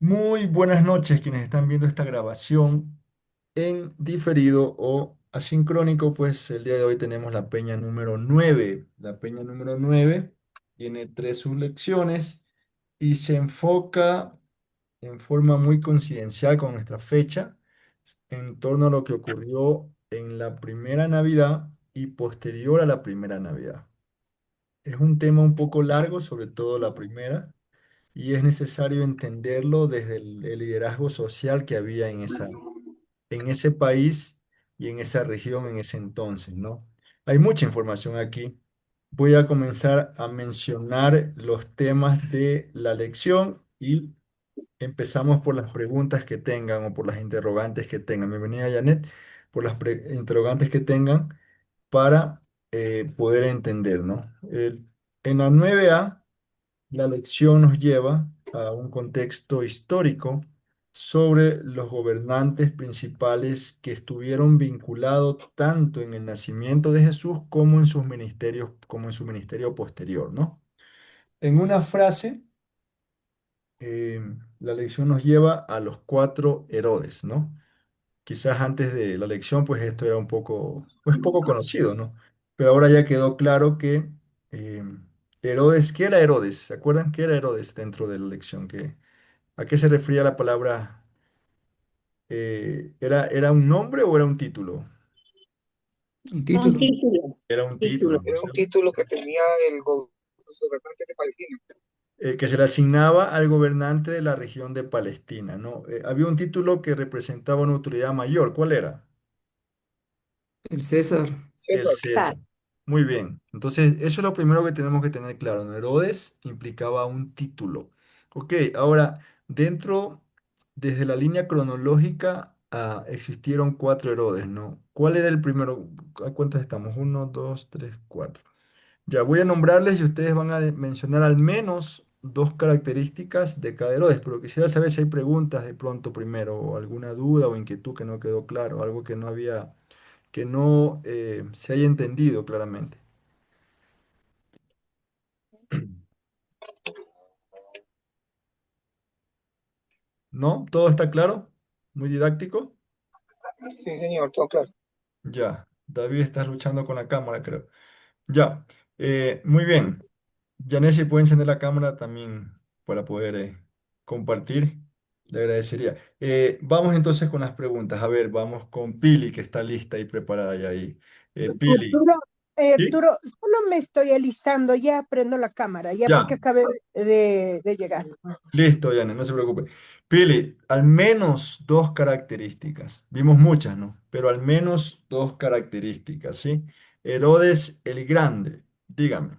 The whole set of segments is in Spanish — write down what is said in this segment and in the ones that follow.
Muy buenas noches quienes están viendo esta grabación en diferido o asincrónico, pues el día de hoy tenemos la peña número 9. La peña número 9 tiene tres sublecciones y se enfoca en forma muy coincidencial con nuestra fecha en torno a lo que ocurrió en la primera Navidad y posterior a la primera Navidad. Es un tema un poco largo, sobre todo la primera, y es necesario entenderlo desde el liderazgo social que había en ese país y en esa región en ese entonces, ¿no? Hay mucha información aquí. Voy a comenzar a mencionar los temas de la lección y empezamos por las preguntas que tengan o por las interrogantes que tengan. Bienvenida, Janet, por las interrogantes que tengan para poder entender, ¿no? En la 9A la lección nos lleva a un contexto histórico sobre los gobernantes principales que estuvieron vinculados tanto en el nacimiento de Jesús como en sus ministerios, como en su ministerio posterior, ¿no? En una frase, la lección nos lleva a los cuatro Herodes, ¿no? Quizás antes de la lección, pues esto era un poco, pues poco conocido, ¿no? Pero ahora ya quedó claro que eh, Herodes, ¿qué era Herodes? ¿Se acuerdan qué era Herodes dentro de la lección? ¿A qué se refería la palabra? ¿Era un nombre o era un título? Un Un título. título. Era un Título. título, ¿no es Era un cierto? título que tenía los gobernantes de Palestina. Que se le asignaba al gobernante de la región de Palestina, ¿no? Había un título que representaba una autoridad mayor. ¿Cuál era? El César. El César. César. Muy bien. Entonces, eso es lo primero que tenemos que tener claro, ¿no? Herodes implicaba un título. Ok, ahora, desde la línea cronológica, existieron cuatro Herodes, ¿no? ¿Cuál era el primero? ¿A cuántos estamos? Uno, dos, tres, cuatro. Ya voy a nombrarles y ustedes van a mencionar al menos dos características de cada Herodes, pero quisiera saber si hay preguntas de pronto primero, o alguna duda o inquietud que no quedó claro, algo que no se haya entendido claramente. ¿No? ¿Todo está claro? ¿Muy didáctico? Sí, señor, todo claro. Ya. David, estás luchando con la cámara, creo. Ya. Muy bien. Janet, si puede encender la cámara también para poder compartir, le agradecería. Vamos entonces con las preguntas. A ver, vamos con Pili, que está lista y preparada ya ahí. Pili. Arturo, ¿Sí? Arturo, solo me estoy alistando, ya prendo la cámara, ya Ya. porque acabé de llegar. Listo, Janet, no se preocupe. Pili, al menos dos características. Vimos muchas, ¿no? Pero al menos dos características, ¿sí? Herodes el Grande, dígame.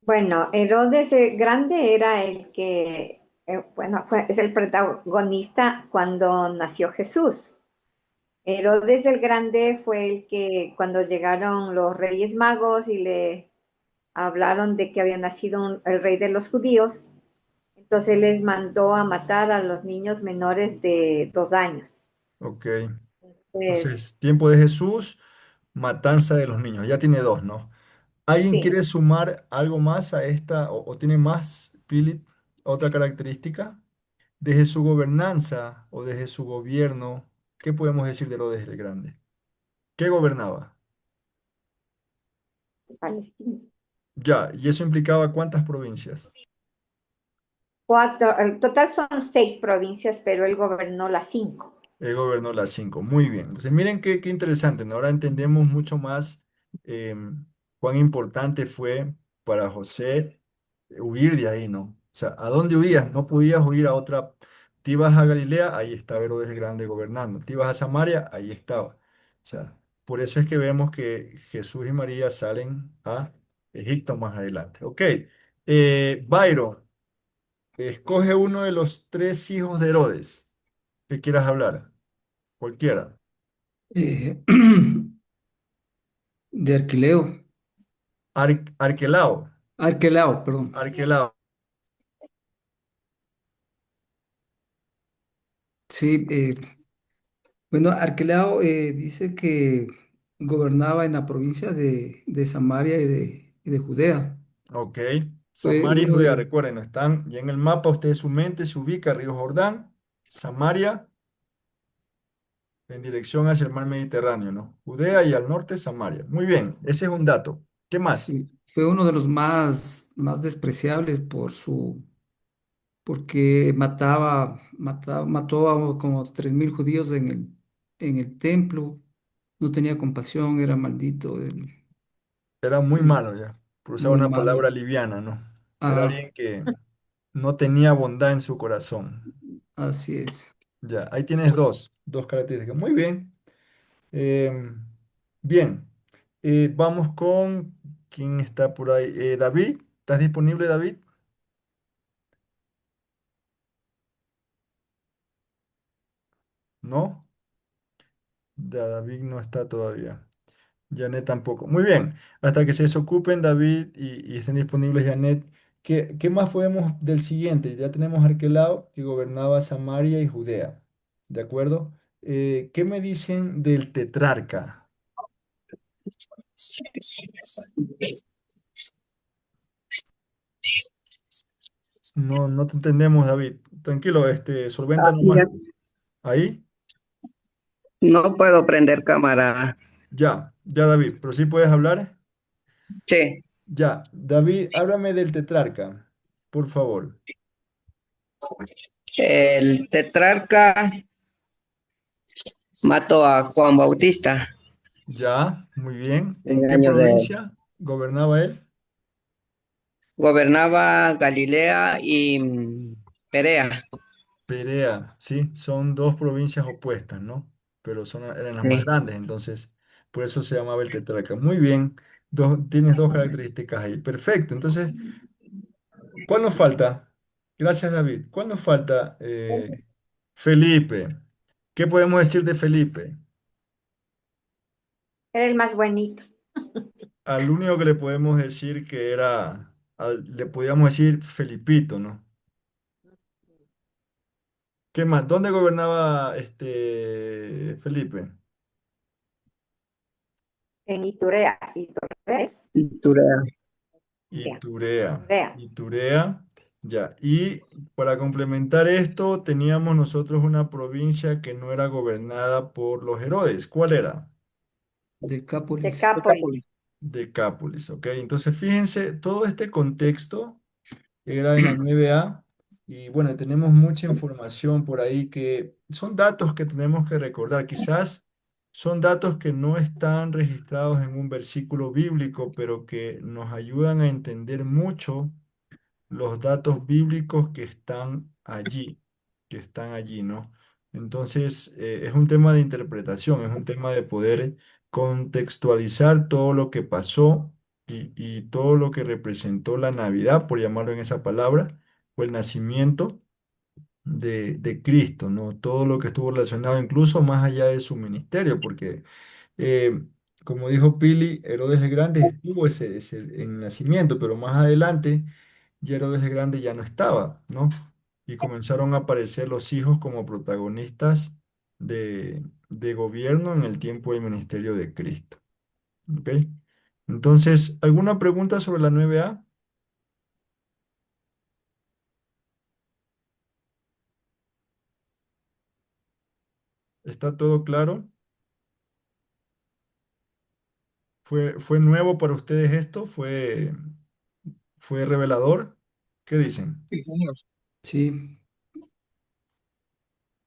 Bueno, Herodes el Grande era el que, es el protagonista cuando nació Jesús. Herodes el Grande fue el que cuando llegaron los Reyes Magos y le hablaron de que había nacido el rey de los judíos, entonces les mandó a matar a los niños menores de 2 años. Ok. Pues, Entonces, tiempo de Jesús, matanza de los niños. Ya tiene dos, ¿no? ¿Alguien sí, quiere sumar algo más a esta o tiene más, Philip, otra característica? Desde su gobernanza o desde su gobierno, ¿qué podemos decir de Herodes el Grande? ¿Qué gobernaba? Palestina. Ya, y eso implicaba cuántas provincias. Cuatro, el total son 6 provincias, pero él gobernó las 5. Él gobernó las cinco. Muy bien. Entonces, miren qué interesante, ¿no? Ahora entendemos mucho más cuán importante fue para José huir de ahí, ¿no? O sea, ¿a dónde huías? No podías huir a otra. Te ibas a Galilea, ahí estaba Herodes el Grande gobernando. Te ibas a Samaria, ahí estaba. O sea, por eso es que vemos que Jesús y María salen a Egipto más adelante. Ok. Byron, escoge uno de los tres hijos de Herodes que quieras hablar. Cualquiera. eh, de Arqueleo. Arquelao. Arquelao, perdón. Arquelao. Sí, bueno, Arquelao dice que gobernaba en la provincia de Samaria y de Judea. Ok. fue Samaria y uno Judea, de, recuerden, no están ya en el mapa, ustedes su mente se ubica Río Jordán, Samaria, en dirección hacia el mar Mediterráneo, ¿no? Judea y al norte Samaria. Muy bien, ese es un dato. ¿Qué más? sí, fue uno de los más despreciables porque mató a como 3.000 judíos en el templo, no tenía compasión, era maldito, Era muy y malo ya, por usar muy una malo. palabra liviana, ¿no? Era Ah, alguien que no tenía bondad en su corazón. así es. Ya, ahí tienes dos características. Muy bien. Em, bien, vamos con quién está por ahí. David, ¿estás disponible, David? No, ya David no está todavía. Janet tampoco. Muy bien, hasta que se desocupen David y estén disponibles Janet. ¿Qué más podemos del siguiente? Ya tenemos Arquelao que gobernaba Samaria y Judea. ¿De acuerdo? ¿Qué me dicen del tetrarca? No, no te entendemos, David. Tranquilo, Ah, solvéntanos más. ya Ahí, no puedo prender cámara. ya, David, pero sí puedes hablar. Sí, Ya, David, háblame del tetrarca, por favor. el tetrarca mató a Juan Bautista Ya, muy bien. en ¿En el qué año de... provincia gobernaba él? Gobernaba Galilea y Perea. Perea, sí, son dos provincias opuestas, ¿no? Pero eran las más Sí. grandes, entonces por eso se llamaba el tetrarca. Muy bien, tienes dos características ahí. Perfecto, entonces, ¿cuál nos falta? Gracias, David. ¿Cuál nos falta? Felipe. ¿Qué podemos decir de Felipe? Era el más bonito. Al único que le podemos decir le podíamos decir Felipito, ¿no? ¿Qué más? ¿Dónde gobernaba Felipe? En Iturea. Iturea es. Iturea. Iturea. Iturea. Iturea, ya. Y para complementar esto, teníamos nosotros una provincia que no era gobernada por los Herodes. ¿Cuál era? Decápolis. Decápolis. Decápolis, ¿ok? Entonces, fíjense, todo este contexto era en la 9A y bueno, tenemos mucha información por ahí que son datos que tenemos que recordar. Quizás son datos que no están registrados en un versículo bíblico, pero que nos ayudan a entender mucho los datos bíblicos que están allí, ¿no? Entonces, es un tema de interpretación, es un tema de poder contextualizar todo lo que pasó y todo lo que representó la Navidad, por llamarlo en esa palabra, o el nacimiento de Cristo, ¿no? Todo lo que estuvo relacionado, incluso más allá de su ministerio, porque eh, como dijo Pili, Herodes el Grande estuvo en nacimiento, pero más adelante ya Herodes el Grande ya no estaba, ¿no? Y comenzaron a aparecer los hijos como protagonistas de gobierno en el tiempo del ministerio de Cristo. ¿Ok? Entonces, ¿alguna pregunta sobre la 9A? ¿Está todo claro? ¿Fue nuevo para ustedes esto? ¿Fue revelador? ¿Qué dicen? Sí, señor. Sí,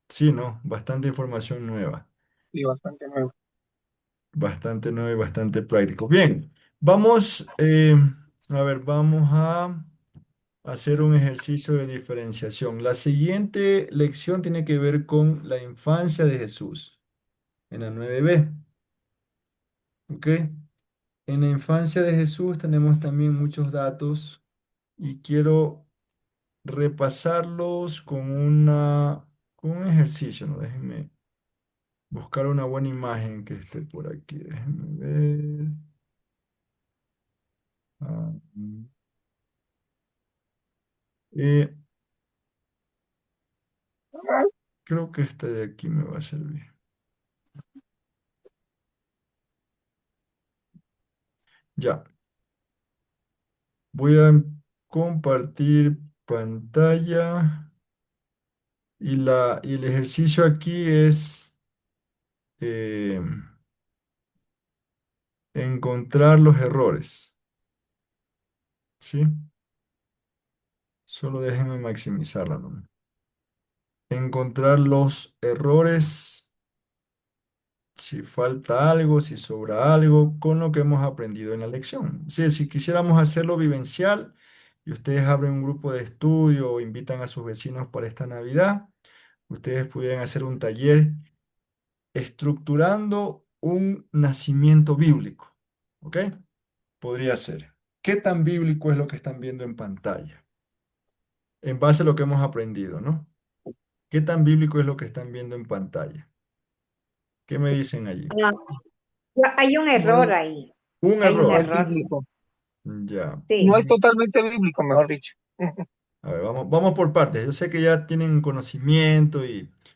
Sí, ¿no? Bastante información nueva. Sí, bastante nuevo. Bastante nuevo y bastante práctico. Bien, a ver, vamos a hacer un ejercicio de diferenciación. La siguiente lección tiene que ver con la infancia de Jesús, en la 9B. ¿Ok? En la infancia de Jesús tenemos también muchos datos y quiero repasarlos con un ejercicio, ¿no? Déjenme buscar una buena imagen que esté por aquí. Déjenme ver. Ah, eh, creo que este de aquí me va a servir. Ya, voy a compartir pantalla. Y el ejercicio aquí es eh, encontrar los errores. ¿Sí? Solo déjenme maximizarla, ¿no? Encontrar los errores, si falta algo, si sobra algo, con lo que hemos aprendido en la lección. Sí, si quisiéramos hacerlo vivencial y ustedes abren un grupo de estudio o invitan a sus vecinos para esta Navidad, ustedes pudieran hacer un taller estructurando un nacimiento bíblico. ¿Ok? Podría ser. ¿Qué tan bíblico es lo que están viendo en pantalla? En base a lo que hemos aprendido, ¿no? ¿Qué tan bíblico es lo que están viendo en pantalla? ¿Qué me dicen allí? Ah, hay un No error es, ahí, Un hay un error. no es error, bíblico. Ya. No sí. es totalmente bíblico, mejor dicho. A ver, vamos por partes. Yo sé que ya tienen conocimiento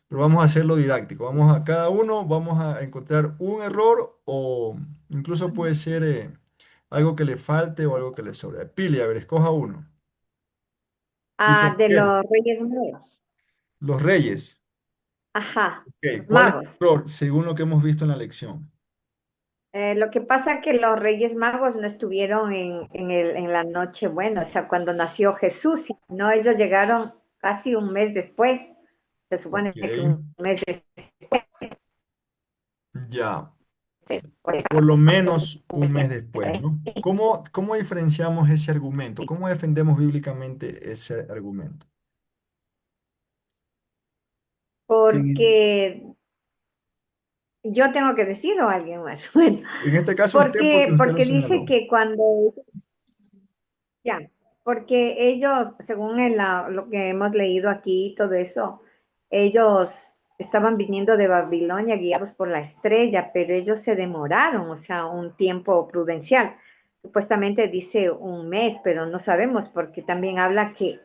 pero vamos a hacerlo didáctico. Vamos a cada uno, vamos a encontrar un error o incluso puede ser algo que le falte o algo que le sobre. Pili, a ver, escoja uno. ¿Y Ah, por de qué? los Reyes Magos. Los reyes. Ajá, Ok, los ¿cuál es el magos. error según lo que hemos visto en la lección? Lo que pasa es que los Reyes Magos no estuvieron en la noche, bueno, o sea, cuando nació Jesús, no, ellos llegaron casi un mes después, se Ok, supone que un mes después, ya. por esa Por lo razón. menos un mes después, ¿no? ¿Cómo diferenciamos ese argumento? ¿Cómo defendemos bíblicamente ese argumento? En el- Porque yo tengo que decir o alguien más, bueno, En este caso usted, porque usted lo porque dice señaló. que cuando, ya, porque ellos, según lo que hemos leído aquí y todo eso, ellos estaban viniendo de Babilonia guiados por la estrella, pero ellos se demoraron, o sea, un tiempo prudencial. Supuestamente dice un mes, pero no sabemos porque también habla que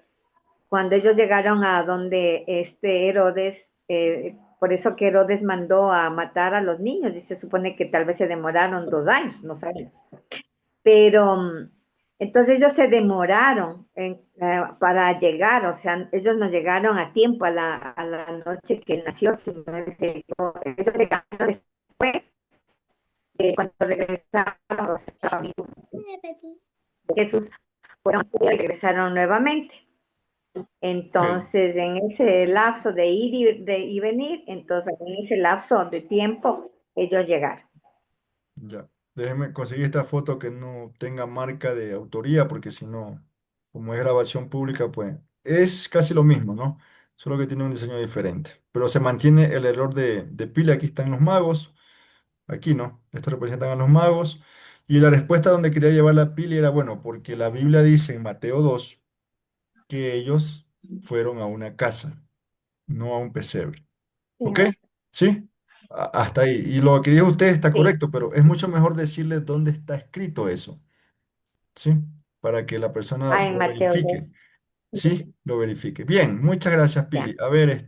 cuando ellos llegaron a donde este Herodes, por eso que Herodes mandó a matar a los niños y se supone que tal vez se demoraron 2 años, no sabemos. Pero entonces ellos se demoraron para llegar, o sea, ellos no llegaron a tiempo a la noche que nació, sino ellos llegaron después, cuando regresaron los amigos de Jesús, fueron y regresaron nuevamente. Ok, Entonces, en ese lapso de ir y venir, entonces en ese lapso de tiempo, ellos llegaron. ya. Déjeme conseguir esta foto que no tenga marca de autoría, porque si no, como es grabación pública, pues es casi lo mismo, ¿no? Solo que tiene un diseño diferente. Pero se mantiene el error de pila. Aquí están los magos. Aquí no, estos representan a los magos. Y la respuesta donde quería llevar la pila era, bueno, porque la Biblia dice en Mateo 2 que ellos fueron a una casa, no a un pesebre. ¿Ok? Fíjate. ¿Sí? Hasta ahí. Y lo que dijo usted está Sí, correcto, pero es mucho mejor decirle dónde está escrito eso, ¿sí? Para que la persona ah, en lo Mateo verifique. 2. ¿Sí? Lo verifique. Bien, muchas gracias, Ya. Pili. A ver,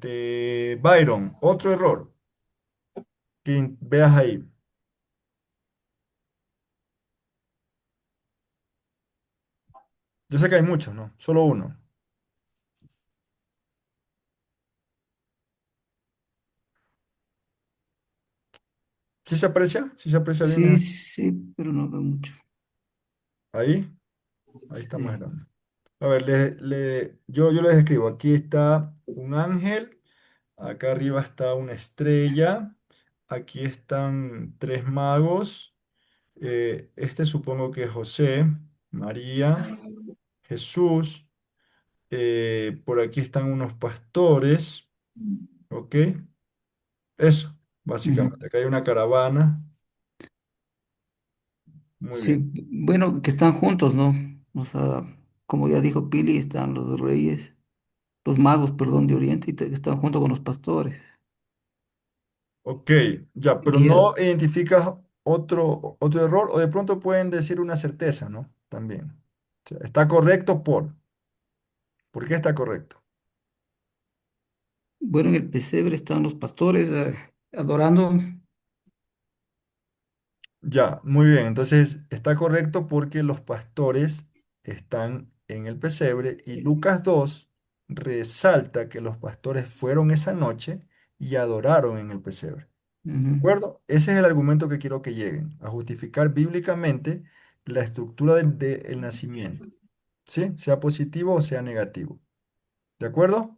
Byron, otro error que veas ahí. Yo sé que hay muchos, ¿no? Solo uno. ¿Sí se aprecia? ¿Sí se aprecia bien Sí, sí, sí, pero no veo mucho. ahí? Ahí está más Sí. grande. A ver, yo les describo. Aquí está un ángel, acá arriba está una estrella, aquí están tres magos. Este supongo que es José, María, Jesús. Por aquí están unos pastores, ¿ok? Eso, Ujú. básicamente. Acá hay una caravana. Muy Sí, bien. bueno, que están juntos, ¿no? O sea, como ya dijo Pili, están los reyes, los magos, perdón, de Oriente, y están junto con los pastores. Ok, ya, pero Guía, no identificas otro error o de pronto pueden decir una certeza, ¿no? También. O sea, está correcto ¿por qué está correcto? bueno, en el pesebre están los pastores adorando. Ya, muy bien. Entonces, está correcto porque los pastores están en el pesebre y Lucas 2 resalta que los pastores fueron esa noche y adoraron en el pesebre. ¿De Ujú. acuerdo? Ese es el argumento que quiero que lleguen, a justificar bíblicamente la estructura del nacimiento, ¿sí? Sea positivo o sea negativo. ¿De acuerdo?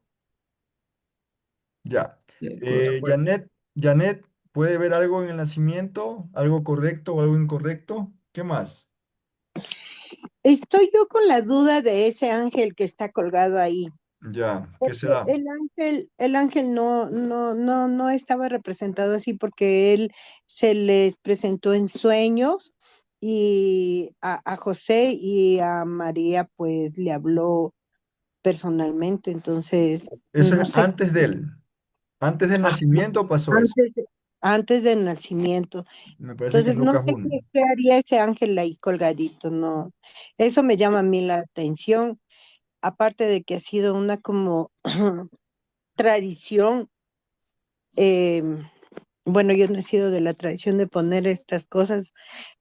Ya. De acuerdo. Janet, ¿puede ver algo en el nacimiento? ¿Algo correcto o algo incorrecto? ¿Qué más? Estoy yo con la duda de ese ángel que está colgado ahí, Ya, ¿qué porque será? el ángel no estaba representado así porque él se les presentó en sueños y a José y a María pues le habló personalmente, entonces Eso no es sé, antes de él. Antes del ah, nacimiento pasó eso. antes, antes del nacimiento. Me parece que en Entonces no Lucas sé 1. qué haría ese ángel ahí colgadito, no. Eso me llama a mí la atención, aparte de que ha sido una como tradición. eh, bueno, yo no he sido de la tradición de poner estas cosas,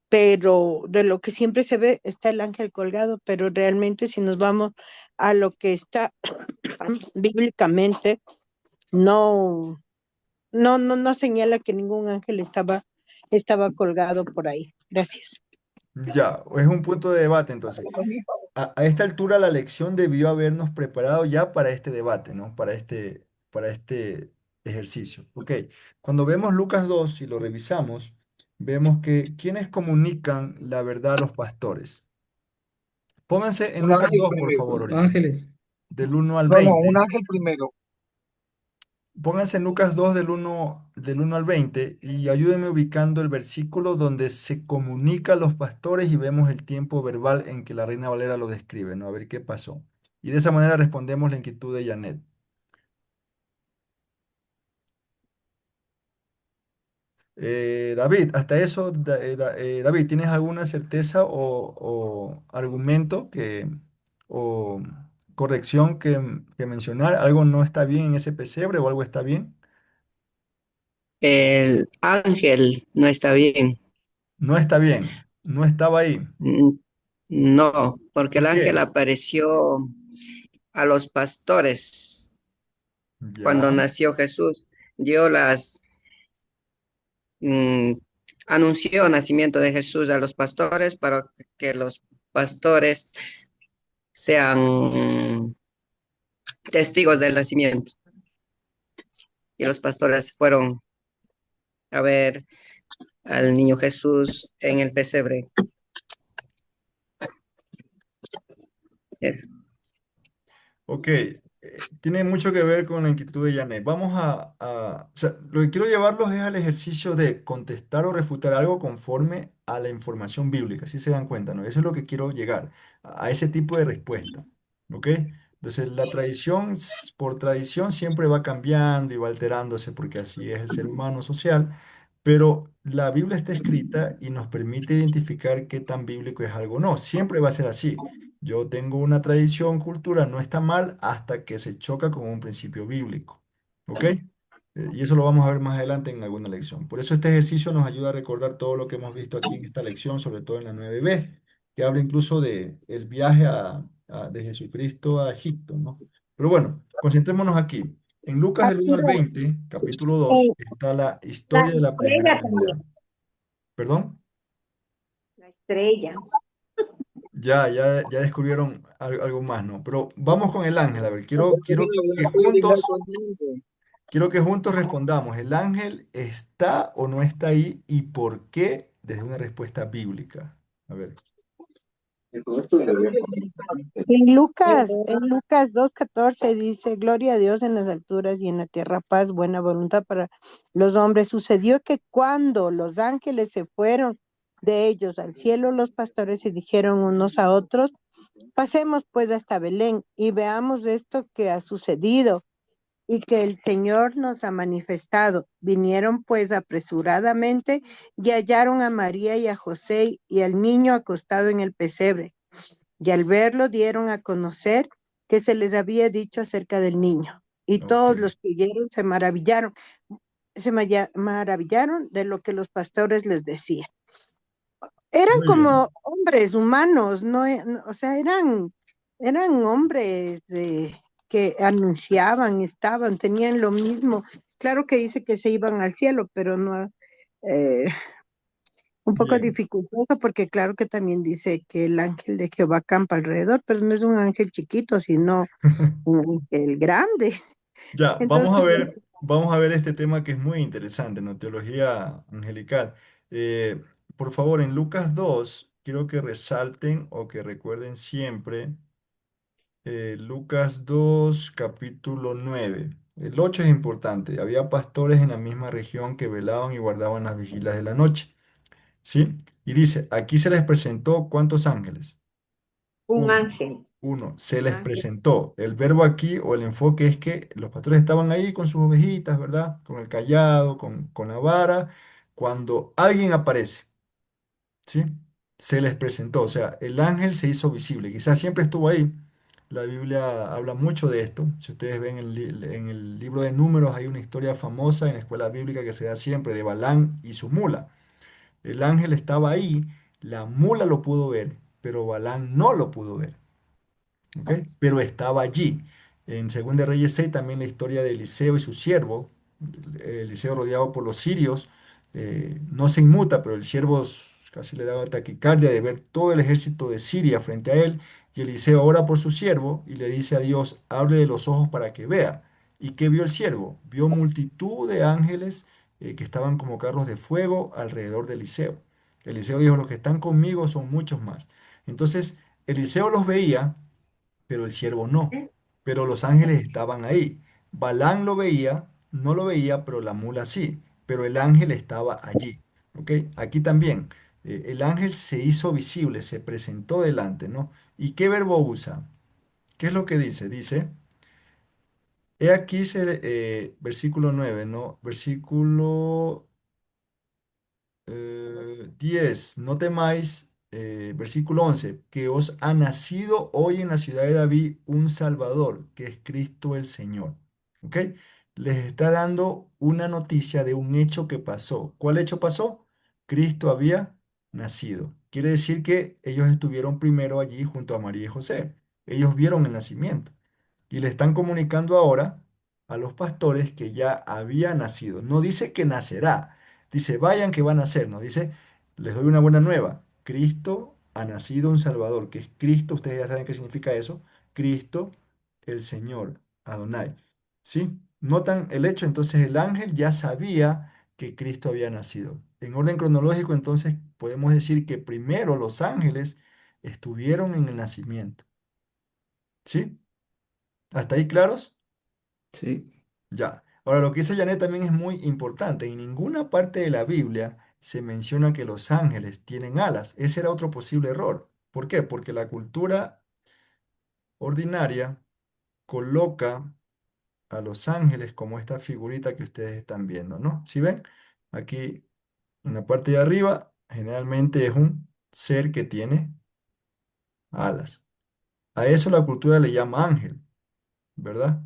pero de lo que siempre se ve está el ángel colgado, pero realmente si nos vamos a lo que está bíblicamente, no, no señala que ningún ángel estaba colgado por ahí. Gracias. Ya, es un punto de debate entonces. A esta altura la lección debió habernos preparado ya para este debate, ¿no? Para este ejercicio. Ok, cuando vemos Lucas 2 y lo revisamos, vemos que quienes comunican la verdad a los pastores. Pónganse en Un Lucas ángel 2, por primero. favor, Los ahorita, ángeles. del 1 al No, no, un 20. ángel primero. Pónganse en Lucas 2 del uno al 20 y ayúdenme ubicando el versículo donde se comunica a los pastores y vemos el tiempo verbal en que la Reina Valera lo describe, ¿no? A ver qué pasó. Y de esa manera respondemos la inquietud de Janet. David, hasta eso, David, ¿tienes alguna certeza o argumento o corrección que mencionar? ¿Algo no está bien en ese pesebre o algo está bien? El ángel no está bien. No está bien, no estaba ahí. Mm, No, porque el ¿Por ángel qué? apareció a los pastores cuando Ya. nació Jesús. Dio mm, anunció el nacimiento de Jesús a los pastores para que los pastores sean testigos del nacimiento. Y los pastores fueron a ver al niño Jesús en el pesebre. Eh, Ok, tiene mucho que ver con la inquietud de Janet. O sea, lo que quiero llevarlos es al ejercicio de contestar o refutar algo conforme a la información bíblica, si se dan cuenta, ¿no? Eso es lo que quiero llegar, a ese tipo de respuesta, ¿ok? Entonces, la tradición, por tradición, siempre va cambiando y va alterándose porque así es el ser humano social, pero la Biblia está escrita y nos permite identificar qué tan bíblico es algo o no. Siempre va a ser así. Yo tengo una tradición, cultura, no está mal hasta que se choca con un principio bíblico. ¿Ok? Y eso lo vamos a ver más adelante en alguna lección. Por eso este ejercicio nos ayuda a recordar todo lo que hemos visto aquí en esta lección, sobre todo en la 9b, que habla incluso de el viaje de Jesucristo a Egipto, ¿no? Pero bueno, concentrémonos aquí. En Lucas del 1 al Arturo, 20, capítulo 2, eh, está la La historia de la primera estrella también, Navidad. ¿Perdón? la estrella. Ya descubrieron algo más, ¿no? Pero vamos con el ángel, a ver, No, porque si no, que no puede llegar juntos, conmigo. quiero que juntos respondamos, ¿el ángel está o no está ahí y por qué? Desde una respuesta bíblica. A ver, En Lucas 2:14 dice, Gloria a Dios en las alturas y en la tierra paz, buena voluntad para los hombres. Sucedió que cuando los ángeles se fueron de ellos al cielo, los pastores se dijeron unos a otros, pasemos pues hasta Belén y veamos esto que ha sucedido y que el Señor nos ha manifestado. Vinieron pues apresuradamente y hallaron a María y a José y al niño acostado en el pesebre. Y al verlo dieron a conocer que se les había dicho acerca del niño. Y ok, todos los que oyeron se maravillaron de lo que los pastores les decían. Eran muy bien. como hombres humanos, no, o sea, eran. Eran hombres que anunciaban, estaban, tenían lo mismo. Claro que dice que se iban al cielo, pero no, eh, un poco Bien. dificultoso porque claro que también dice que el ángel de Jehová campa alrededor, pero no es un ángel chiquito, sino un ángel grande. Ya, Entonces, vamos a ver este tema que es muy interesante, ¿no? Teología angelical. Por favor, en Lucas 2 quiero que resalten o que recuerden siempre Lucas 2 capítulo 9. El 8 es importante. Había pastores en la misma región que velaban y guardaban las vigilas de la noche, ¿sí? Y dice, aquí se les presentó ¿cuántos ángeles? Un Uno. ángel, Uno, se un les ángel. presentó. El verbo aquí o el enfoque es que los pastores estaban ahí con sus ovejitas, ¿verdad? Con el cayado, con la vara. Cuando alguien aparece, ¿sí? Se les presentó. O sea, el ángel se hizo visible. Quizás siempre estuvo ahí. La Biblia habla mucho de esto. Si ustedes ven en el libro de Números, hay una historia famosa en la escuela bíblica que se da siempre de Balán y su mula. El ángel estaba ahí, la mula lo pudo ver, pero Balán no lo pudo ver. ¿Ok? Pero estaba allí. En 2 Reyes 6 también la historia de Eliseo y su siervo, Eliseo rodeado por los sirios, no se inmuta, pero el siervo casi le daba taquicardia de ver todo el ejército de Siria frente a él, y Eliseo ora por su siervo y le dice a Dios, abre de los ojos para que vea. ¿Y qué vio el siervo? Vio multitud de ángeles que estaban como carros de fuego alrededor de Eliseo. Eliseo dijo, los que están conmigo son muchos más. Entonces, Eliseo los veía pero el siervo no. Pero los ángeles estaban ahí. Balán lo veía, no lo veía, pero la mula sí. Pero el ángel estaba allí. ¿Ok? Aquí también, el ángel se hizo visible, se presentó delante, ¿no? ¿Y qué verbo usa? ¿Qué es lo que dice? Dice, he aquí, versículo 9, ¿no? Versículo 10, no temáis, versículo 11, que os ha nacido hoy en la ciudad de David un Salvador, que es Cristo el Señor. ¿Ok? Les está dando una noticia de un hecho que pasó. ¿Cuál hecho pasó? Cristo había nacido. Quiere decir que ellos estuvieron primero allí junto a María y José. Ellos vieron el nacimiento y le están comunicando ahora a los pastores que ya había nacido. No dice que nacerá, dice vayan que va a nacer, no dice les doy una buena nueva. Cristo ha nacido un Salvador, que es Cristo, ustedes ya saben qué significa eso, Cristo el Señor, Adonai. ¿Sí? ¿Notan el hecho? Entonces el ángel ya sabía que Cristo había nacido. En orden cronológico, entonces podemos decir que primero los ángeles estuvieron en el nacimiento. ¿Sí? ¿Hasta ahí claros? Sí, Ya. Ahora, lo que dice Janet también es muy importante. En ninguna parte de la Biblia se menciona que los ángeles tienen alas. Ese era otro posible error. ¿Por qué? Porque la cultura ordinaria coloca a los ángeles como esta figurita que ustedes están viendo, ¿no? ¿Sí ven? Aquí en la parte de arriba, generalmente es un ser que tiene alas. A eso la cultura le llama ángel, ¿verdad?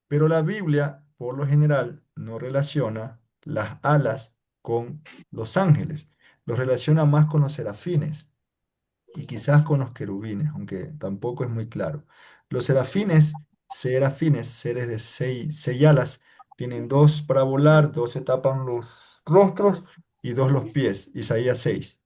Pero la Biblia, por lo general, no relaciona las alas con los ángeles, los relaciona más con los serafines y quizás con los querubines, aunque tampoco es muy claro. Los serafines, seres de seis alas, tienen dos para volar, dos se tapan los rostros y dos los pies, Isaías 6.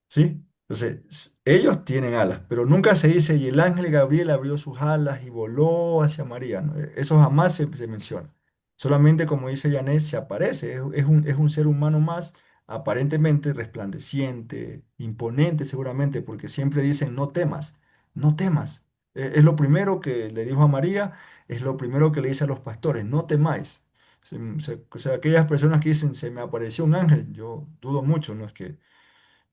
¿Sí? Entonces, ellos tienen alas, pero nunca se dice, y el ángel Gabriel abrió sus alas y voló hacia María, ¿no? Eso jamás se menciona. Solamente, como dice Janet, se aparece, es un ser humano más, aparentemente resplandeciente, imponente seguramente, porque siempre dicen, no temas, no temas. Es lo primero que le dijo a María, es lo primero que le dice a los pastores, no temáis. O sea, aquellas personas que dicen, se me apareció un ángel, yo dudo mucho, ¿no? Es que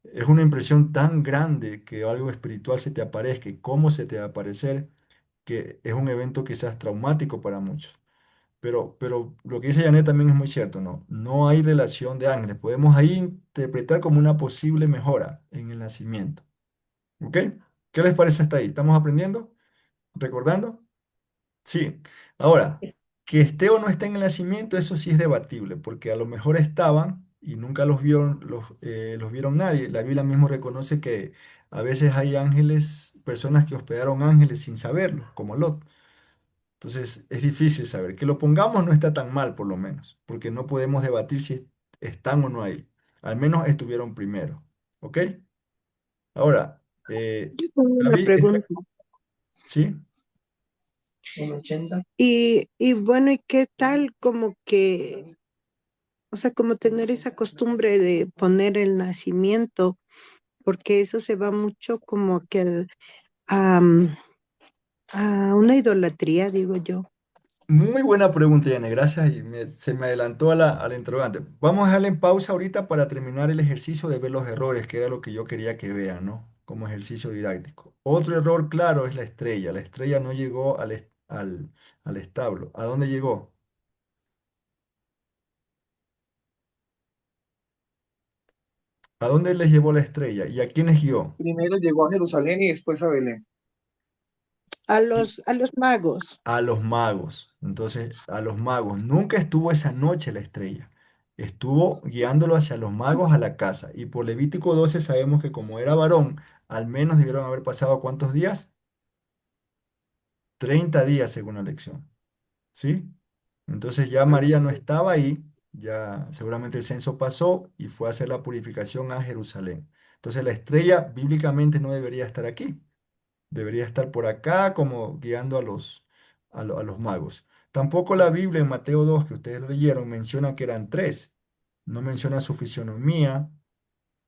es una impresión tan grande que algo espiritual se te aparezca y cómo se te va a aparecer, que es un evento quizás traumático para muchos. Pero lo que dice Janet también es muy cierto, ¿no? No hay relación de ángeles. Podemos ahí interpretar como una posible mejora en el nacimiento. ¿Ok? ¿Qué les parece hasta ahí? ¿Estamos aprendiendo? ¿Recordando? Sí. Ahora, que esté o no esté en el nacimiento, eso sí es debatible, porque a lo mejor estaban y nunca los vieron nadie. La Biblia mismo reconoce que a veces hay ángeles, personas que hospedaron ángeles sin saberlo, como Lot. Entonces es difícil saber. Que lo pongamos no está tan mal, por lo menos, porque no podemos debatir si están o no ahí. Al menos estuvieron primero. ¿Ok? Ahora, Yo tengo una David, pregunta. ¿sí? Y bueno, ¿y qué tal como que, o sea, como tener esa costumbre de poner el nacimiento, porque eso se va mucho como que a, a una idolatría, digo yo. Muy buena pregunta, Yane. Gracias. Y se me adelantó a la interrogante. Vamos a dejarle en pausa ahorita para terminar el ejercicio de ver los errores, que era lo que yo quería que vean, ¿no? Como ejercicio didáctico. Otro error claro es la estrella. La estrella no llegó al establo. ¿A dónde llegó? ¿A dónde les llevó la estrella? ¿Y a quiénes guió? Primero llegó a Jerusalén y después a Belén. A los magos. A los magos. Entonces, a los magos. Nunca estuvo esa noche la estrella. Estuvo guiándolo hacia los magos a la casa. Y por Levítico 12 sabemos que como era varón, al menos debieron haber pasado ¿cuántos días? 30 días según la lección. ¿Sí? Entonces ya María no estaba ahí. Ya seguramente el censo pasó y fue a hacer la purificación a Jerusalén. Entonces la estrella bíblicamente no debería estar aquí. Debería estar por acá como guiando a los magos. Tampoco la Biblia en Mateo 2 que ustedes lo leyeron, menciona que eran tres. No menciona su fisionomía.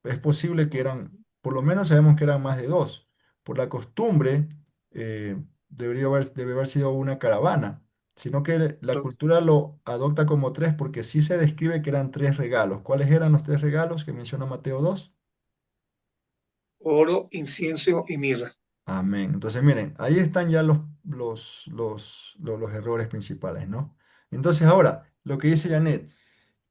Es posible que eran, por lo menos sabemos que eran más de dos. Por la costumbre, debe haber sido una caravana, sino que la Los cultura lo adopta como tres porque sí se describe que eran tres regalos. ¿Cuáles eran los tres regalos que menciona Mateo 2? oro, incienso y mirra. Amén. Entonces, miren, ahí están ya los errores principales, ¿no? Entonces, ahora, lo que dice Janet,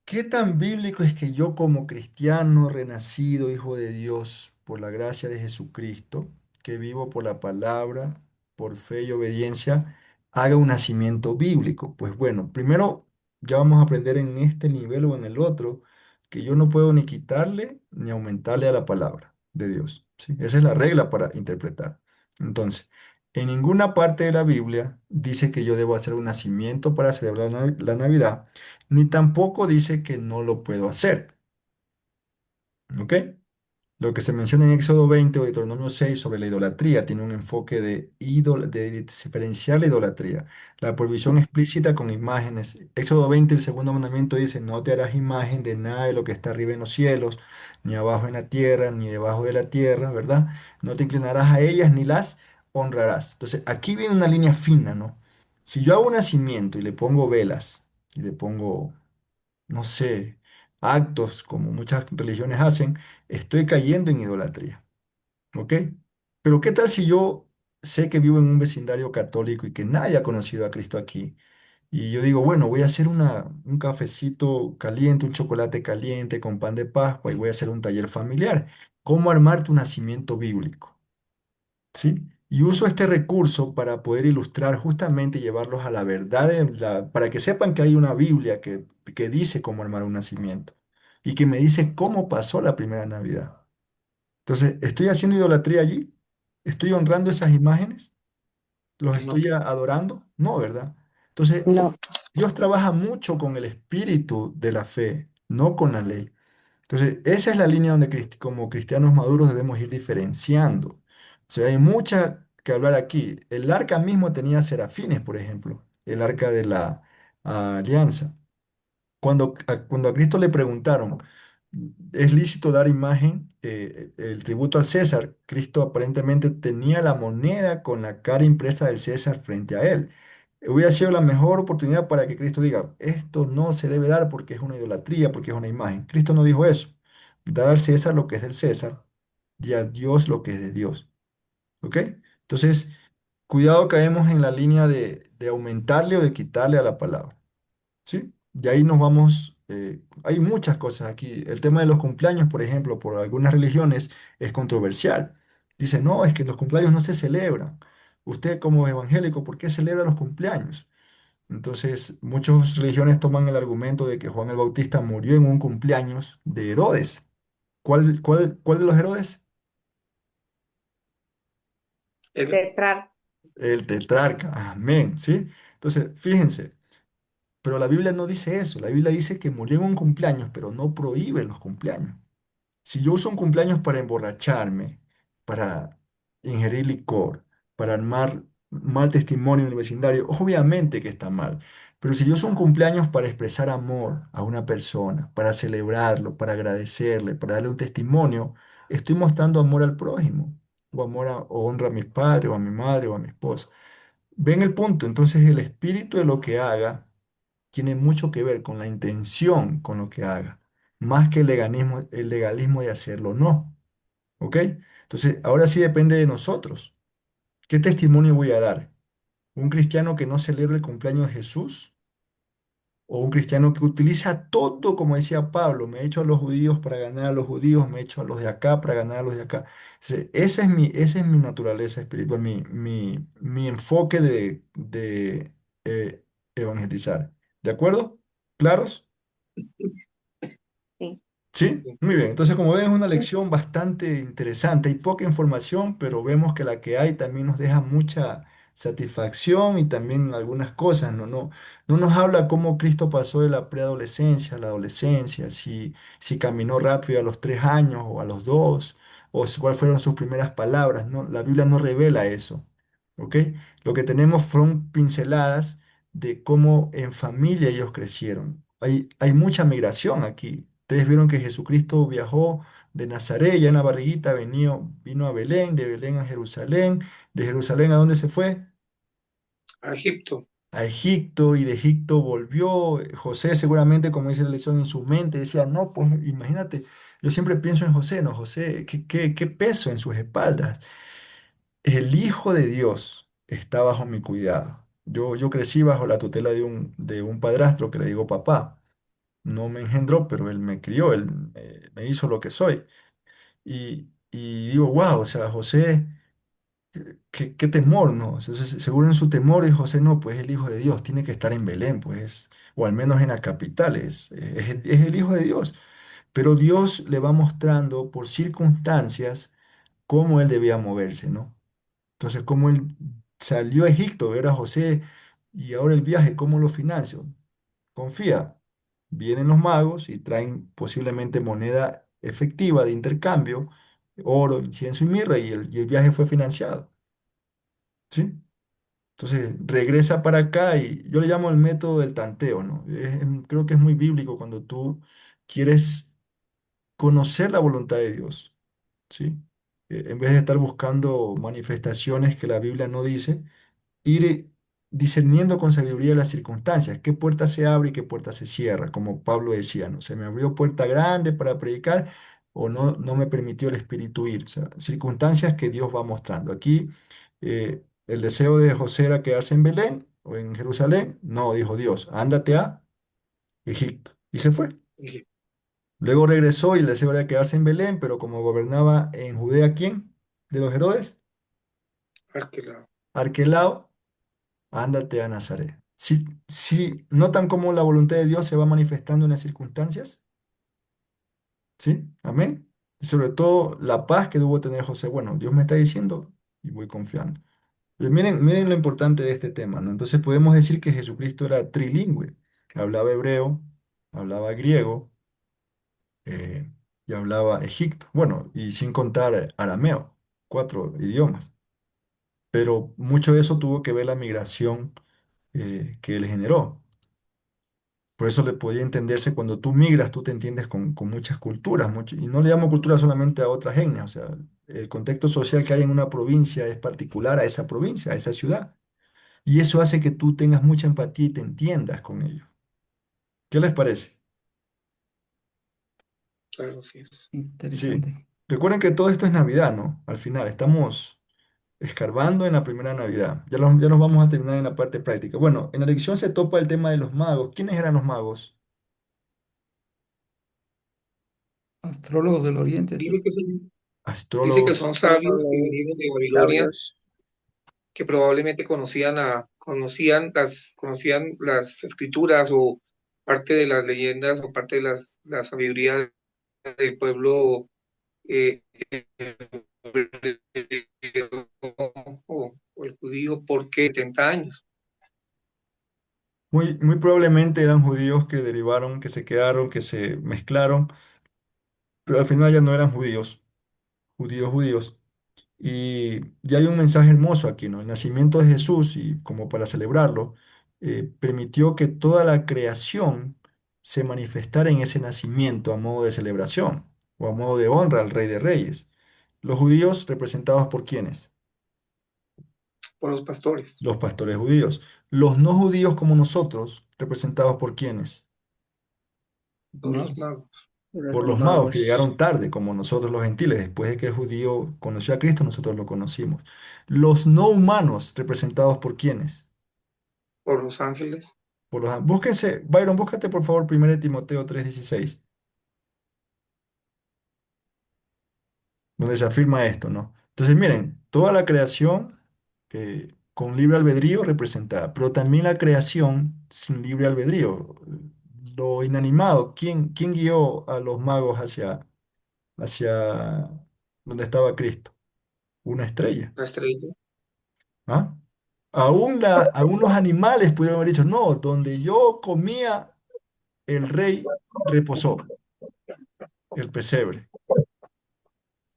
¿qué tan bíblico es que yo como cristiano renacido, hijo de Dios, por la gracia de Jesucristo, que vivo por la palabra, por fe y obediencia, haga un nacimiento bíblico? Pues bueno, primero ya vamos a aprender en este nivel o en el otro que yo no puedo ni quitarle ni aumentarle a la palabra de Dios, ¿sí? Esa es la regla para interpretar. Entonces, en ninguna parte de la Biblia dice que yo debo hacer un nacimiento para celebrar la Navidad, ni tampoco dice que no lo puedo hacer. ¿Ok? Lo que se menciona en Éxodo 20 o Deuteronomio 6 sobre la idolatría tiene un enfoque de diferenciar la idolatría. La prohibición explícita con imágenes. Éxodo 20, el segundo mandamiento dice, no te harás imagen de nada de lo que está arriba en los cielos, ni abajo en la tierra, ni debajo de la tierra, ¿verdad? No te inclinarás a ellas ni las honrarás. Entonces, aquí viene una línea fina, ¿no? Si yo hago un nacimiento y le pongo velas, y le pongo no sé, actos como muchas religiones hacen, estoy cayendo en idolatría. ¿Ok? Pero ¿qué tal si yo sé que vivo en un vecindario católico y que nadie ha conocido a Cristo aquí? Y yo digo, bueno, voy a hacer un cafecito caliente, un chocolate caliente con pan de Pascua y voy a hacer un taller familiar. ¿Cómo armar tu nacimiento bíblico? ¿Sí? Y uso este recurso para poder ilustrar justamente y llevarlos a la verdad, para que sepan que hay una Biblia que dice cómo armar un nacimiento y que me dice cómo pasó la primera Navidad. Entonces, ¿estoy haciendo idolatría allí? ¿Estoy honrando esas imágenes? ¿Los No, estoy adorando? No, ¿verdad? Entonces, No, Dios trabaja mucho con el espíritu de la fe, no con la ley. Entonces, esa es la línea donde como cristianos maduros debemos ir diferenciando. O sea, hay mucha que hablar aquí. El arca mismo tenía serafines, por ejemplo, el arca de la alianza. Cuando a Cristo le preguntaron, ¿es lícito dar imagen, el tributo al César? Cristo aparentemente tenía la moneda con la cara impresa del César frente a él. Hubiera sido la mejor oportunidad para que Cristo diga, esto no se debe dar porque es una idolatría, porque es una imagen. Cristo no dijo eso. Dar al César lo que es del César y a Dios lo que es de Dios. ¿Ok? Entonces, cuidado caemos en la línea de aumentarle o de quitarle a la palabra. ¿Sí? Y ahí nos vamos, hay muchas cosas aquí. El tema de los cumpleaños, por ejemplo, por algunas religiones es controversial. Dicen, no, es que los cumpleaños no se celebran. Usted como evangélico, ¿por qué celebra los cumpleaños? Entonces, muchas religiones toman el argumento de que Juan el Bautista murió en un cumpleaños de Herodes. ¿Cuál de los Herodes? El, Tetrar, El tetrarca. Amén, ¿sí? Entonces, fíjense, pero la Biblia no dice eso. La Biblia dice que murió en un cumpleaños, pero no prohíbe los cumpleaños. Si yo uso un cumpleaños para emborracharme, para ingerir licor, para armar mal testimonio en el vecindario, obviamente que está mal. Pero si yo uso un cumpleaños para expresar amor a una persona, para celebrarlo, para agradecerle, para darle un testimonio, estoy mostrando amor al prójimo, o amor o honra a mis padres, o a mi madre, o a mi esposa. ¿Ven el punto? Entonces el espíritu de lo que haga tiene mucho que ver con la intención con lo que haga, más que el legalismo de hacerlo, no. ¿Ok? Entonces, ahora sí depende de nosotros. ¿Qué testimonio voy a dar? ¿Un cristiano que no celebra el cumpleaños de Jesús? ¿O un cristiano que utiliza todo, como decía Pablo, me he hecho a los judíos para ganar a los judíos, me he hecho a los de acá para ganar a los de acá? Esa es mi naturaleza espiritual, mi enfoque de eh, evangelizar. ¿De acuerdo? ¿Claros? sí. Sí, muy bien. Entonces, como ven, es una lección bastante interesante. Hay poca información, pero vemos que la que hay también nos deja mucha satisfacción y también algunas cosas. No nos habla cómo Cristo pasó de la preadolescencia a la adolescencia, si caminó rápido a los 3 años o a los 2, o cuáles fueron sus primeras palabras. No, la Biblia no revela eso. ¿Ok? Lo que tenemos son pinceladas de cómo en familia ellos crecieron. Hay mucha migración aquí. Ustedes vieron que Jesucristo viajó de Nazaret, ya en la barriguita, vino a Belén, de Belén a Jerusalén, de Jerusalén ¿a dónde se fue? a Egipto. A Egipto, y de Egipto volvió. José seguramente, como dice la lección, en su mente decía, no, pues imagínate, yo siempre pienso en José, ¿no? José, qué peso en sus espaldas. El Hijo de Dios está bajo mi cuidado. Yo crecí bajo la tutela de un padrastro que le digo papá. No me engendró, pero él me crió, él me hizo lo que soy. Y digo, wow, o sea, José, qué temor, ¿no? O sea, seguro en su temor, y José, no, pues el Hijo de Dios tiene que estar en Belén, pues, o al menos en la capital, es el Hijo de Dios. Pero Dios le va mostrando por circunstancias cómo él debía moverse, ¿no? Entonces, cómo él salió a Egipto, ver a José, y ahora el viaje, ¿cómo lo financio? Confía. Vienen los magos y traen posiblemente moneda efectiva de intercambio, oro, incienso y mirra, y el viaje fue financiado. ¿Sí? Entonces regresa para acá y yo le llamo el método del tanteo, ¿no? Creo que es muy bíblico cuando tú quieres conocer la voluntad de Dios, ¿sí? En vez de estar buscando manifestaciones que la Biblia no dice, ir discerniendo con sabiduría las circunstancias, qué puerta se abre y qué puerta se cierra, como Pablo decía, ¿no? Se me abrió puerta grande para predicar o no me permitió el Espíritu ir. O sea, circunstancias que Dios va mostrando. Aquí el deseo de José era quedarse en Belén o en Jerusalén. No, dijo Dios, ándate a Egipto. Y se fue. Y Luego regresó y el deseo era quedarse en Belén, pero como gobernaba en Judea, ¿quién? ¿De los Herodes? Arquelao. Arquelao. Ándate a Nazaret. Si notan cómo la voluntad de Dios se va manifestando en las circunstancias, ¿sí? Amén. Y sobre todo la paz que tuvo tener José. Bueno, Dios me está diciendo y voy confiando. Pero miren lo importante de este tema, ¿no? Entonces podemos decir que Jesucristo era trilingüe. Hablaba hebreo, hablaba griego y hablaba egipto. Bueno, y sin contar arameo, 4 idiomas. Pero mucho de eso tuvo que ver la migración que él generó. Por eso le podía entenderse cuando tú migras, tú te entiendes con muchas culturas, y no le llamo cultura solamente a otras etnias, o sea, el contexto social que hay en una provincia es particular a esa provincia, a esa ciudad. Y eso hace que tú tengas mucha empatía y te entiendas con ellos. ¿Qué les parece? Claro, sí es. Sí. Interesante. Recuerden que todo esto es Navidad, ¿no? Al final, estamos escarbando en la primera Navidad. Ya nos vamos a terminar en la parte práctica. Bueno, en la lección se topa el tema de los magos. ¿Quiénes eran los magos? Astrólogos del Oriente. Dice que son Astrólogos. sabios que Los vinieron de Babilonia sabios. que probablemente conocían las escrituras o parte de las leyendas o parte de la sabiduría del pueblo o el judío porque 70 años. Muy probablemente eran judíos que derivaron, que se quedaron, que se mezclaron, pero al final ya no eran judíos, judíos. Y hay un mensaje hermoso aquí, ¿no? El nacimiento de Jesús, y como para celebrarlo, permitió que toda la creación se manifestara en ese nacimiento a modo de celebración o a modo de honra al Rey de Reyes. Los judíos representados por ¿quiénes? Por los pastores, Los pastores judíos. Los no judíos como nosotros, representados por ¿quiénes? por los Amados, magos, Por los los magos que magos, llegaron tarde, como nosotros los gentiles. Después de que el judío conoció a Cristo, nosotros lo conocimos. Los no humanos, representados por ¿quiénes? por los ángeles, Búsquense, Byron, búscate por favor 1 Timoteo 3:16, donde se afirma esto, ¿no? Entonces, miren, toda la creación con libre albedrío representada, pero también la creación sin libre albedrío. Lo inanimado, ¿quién guió a los magos hacia donde estaba Cristo? Una estrella. la estrella, ¿Ah? Aún los animales pudieron haber dicho, no, donde yo comía, el rey reposó, el pesebre.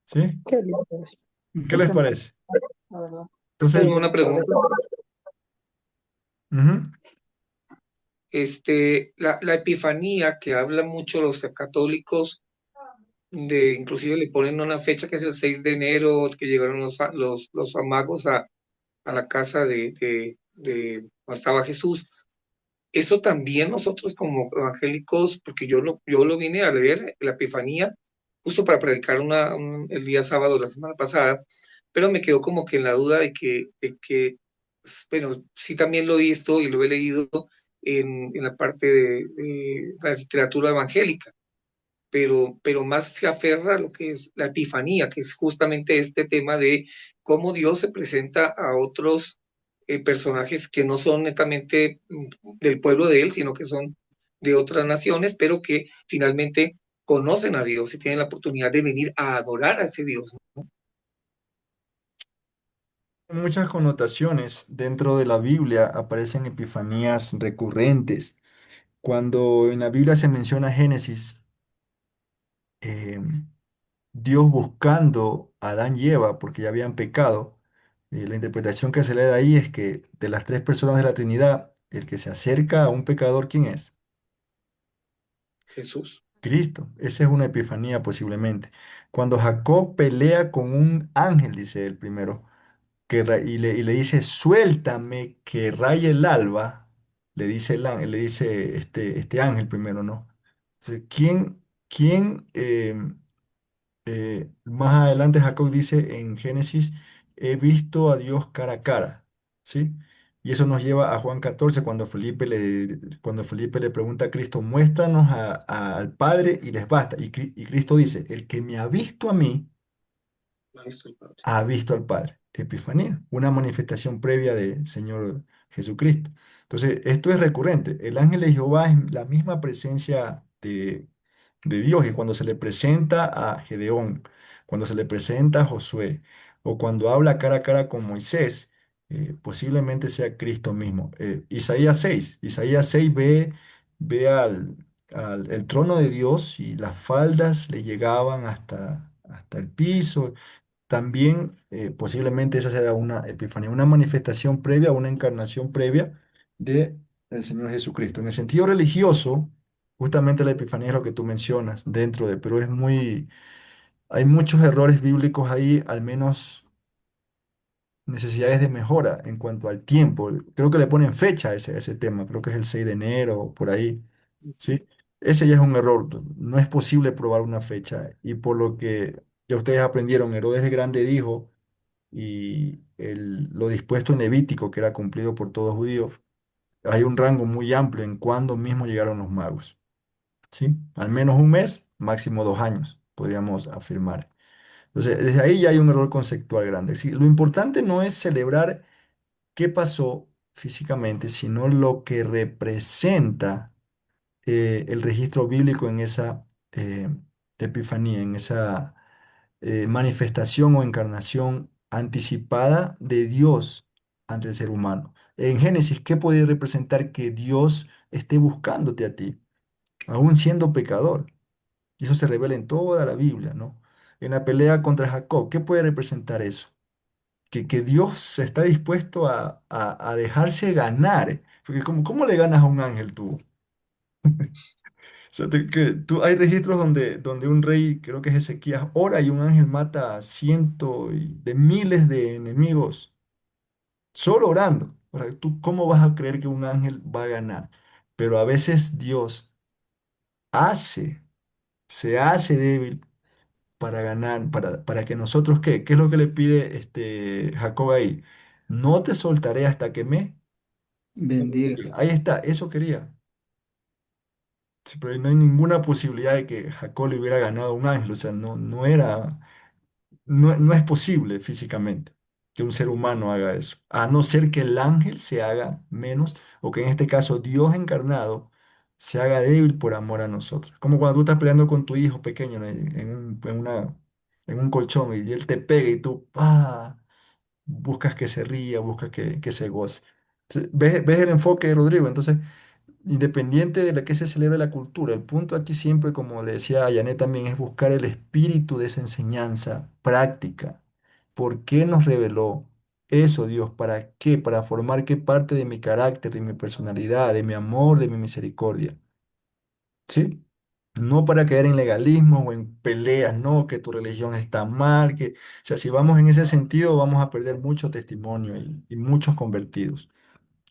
¿Sí? Qué lindo es, ¿Qué ujú, les parece? la verdad. Entonces, tengo una pregunta. ujú, La Epifanía que habla mucho los católicos, inclusive le ponen una fecha que es el 6 de enero, que llegaron los magos a la casa de donde estaba Jesús. Eso también nosotros como evangélicos, porque yo lo vine a leer, la Epifanía, justo para predicar el día sábado de la semana pasada, pero me quedó como que en la duda bueno, sí también lo he visto y lo he leído en la parte de la literatura evangélica, pero más se aferra a lo que es la Epifanía, que es justamente este tema de cómo Dios se presenta a otros personajes que no son netamente del pueblo de él, sino que son de otras naciones, pero que finalmente conocen a Dios y tienen la oportunidad de venir a adorar a ese Dios, ¿no? muchas connotaciones dentro de la Biblia aparecen epifanías recurrentes. Cuando en la Biblia se menciona Génesis, eh, Dios buscando a Adán y Eva porque ya habían pecado, la interpretación que se le da ahí es que de las tres personas de la Trinidad, el que se acerca a un pecador, ¿quién es? Jesús. Cristo. Esa es una epifanía posiblemente. Cuando Jacob pelea con un ángel, dice el primero, y le dice, suéltame que raye el alba, le dice el ángel, le dice este ángel primero, ¿no? Entonces, más adelante Jacob dice en Génesis, he visto a Dios cara a cara, ¿sí? Y eso nos lleva a Juan 14, cuando Felipe le pregunta a Cristo, muéstranos al Padre y les basta. Y Cristo dice, el que me ha visto a mí, Maestro Padre. ha visto al Padre. Epifanía, una manifestación previa del Señor Jesucristo. Entonces, esto es recurrente. El ángel de Jehová es la misma presencia de Dios, y cuando se le presenta a Gedeón, cuando se le presenta a Josué, o cuando habla cara a cara con Moisés, posiblemente sea Cristo mismo. Isaías 6 ve el trono de Dios y las faldas le llegaban hasta el piso. También posiblemente esa será una epifanía, una manifestación previa, una encarnación previa de el Señor Jesucristo. En el sentido religioso, justamente la epifanía es lo que tú mencionas dentro de, pero hay muchos errores bíblicos ahí, al menos necesidades de mejora en cuanto al tiempo. Creo que le ponen fecha a ese tema, creo que es el 6 de enero o por ahí, ¿sí? Ese ya es un error, no es posible probar una fecha, y por lo que ya ustedes aprendieron, Herodes el Grande dijo y lo dispuesto en Levítico, que era cumplido por todo judío, hay un rango muy amplio en cuándo mismo llegaron los magos, ¿sí? Al menos un mes, máximo 2 años, podríamos afirmar. Entonces, desde ahí ya hay un error conceptual grande. Sí, lo importante no es celebrar qué pasó físicamente, sino lo que representa el registro bíblico en esa epifanía, en esa manifestación o encarnación anticipada de Dios ante el ser humano. En Génesis, ¿qué puede representar que Dios esté buscándote a ti, aún siendo pecador? Y eso se revela en toda la Biblia, ¿no? En la pelea contra Jacob, ¿qué puede representar eso? Que Dios está dispuesto a dejarse ganar. Porque ¿cómo le ganas a un ángel tú? O sea, hay registros donde un rey, creo que es Ezequías, ora y un ángel mata a cientos de miles de enemigos solo orando. O sea, ¿tú cómo vas a creer que un ángel va a ganar? Pero a veces Dios hace, se hace débil para ganar, para que nosotros, ¿qué es lo que le pide Jacob ahí? No te soltaré hasta que me... bendigas. Ahí está, eso quería. Sí, pero no hay ninguna posibilidad de que Jacob le hubiera ganado a un ángel, o sea, no era, no es posible físicamente que un ser humano haga eso, a no ser que el ángel se haga menos, o que en este caso Dios encarnado se haga débil por amor a nosotros. Como cuando tú estás peleando con tu hijo pequeño, ¿no? en un colchón y él te pega y tú buscas que se ría, buscas que se goce. Entonces, ¿ves el enfoque de Rodrigo? Entonces, independiente de la que se celebre la cultura, el punto aquí siempre, como le decía a Janet también, es buscar el espíritu de esa enseñanza práctica. ¿Por qué nos reveló eso, Dios? ¿Para qué? Para formar qué parte de mi carácter, de mi personalidad, de mi amor, de mi misericordia. ¿Sí? No para caer en legalismo o en peleas, no, que tu religión está mal, o sea, si vamos en ese sentido, vamos a perder mucho testimonio y muchos convertidos.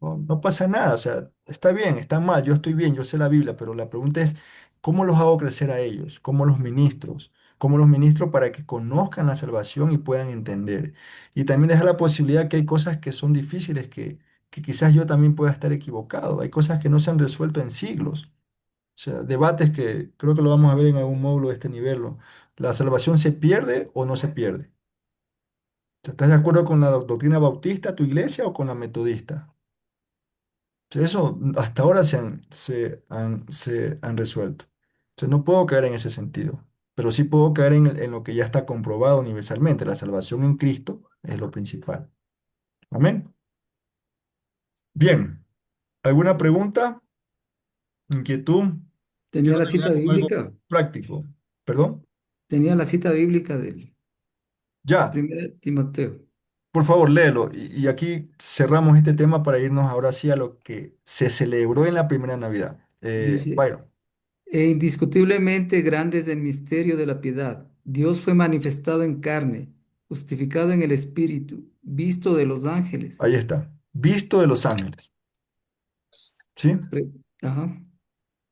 No pasa nada, o sea, está bien, está mal, yo estoy bien, yo sé la Biblia, pero la pregunta es, ¿cómo los hago crecer a ellos? ¿Cómo los ministros? ¿Cómo los ministro para que conozcan la salvación y puedan entender? Y también deja la posibilidad que hay cosas que son difíciles, que quizás yo también pueda estar equivocado. Hay cosas que no se han resuelto en siglos. O sea, debates que creo que lo vamos a ver en algún módulo de este nivel, ¿no? ¿La salvación se pierde o no se pierde? O sea, ¿estás de acuerdo con la doctrina bautista, tu iglesia, o con la metodista? Eso hasta ahora se han resuelto. Entonces no puedo caer en ese sentido, pero sí puedo caer en lo que ya está comprobado universalmente. La salvación en Cristo es lo principal. Amén. Bien, ¿alguna pregunta? ¿Inquietud? Tenía Quiero la cita terminar con algo bíblica, práctico. ¿Perdón? tenía la cita bíblica de Ya, primera de Timoteo. por favor, léelo. Y aquí cerramos este tema para irnos ahora sí a lo que se celebró en la primera Navidad. Dice, Byron, e indiscutiblemente grande es el misterio de la piedad. Dios fue manifestado en carne, justificado en el Espíritu, visto de los ángeles, ahí está. Visto de los ángeles. ¿Sí? pre- ajá,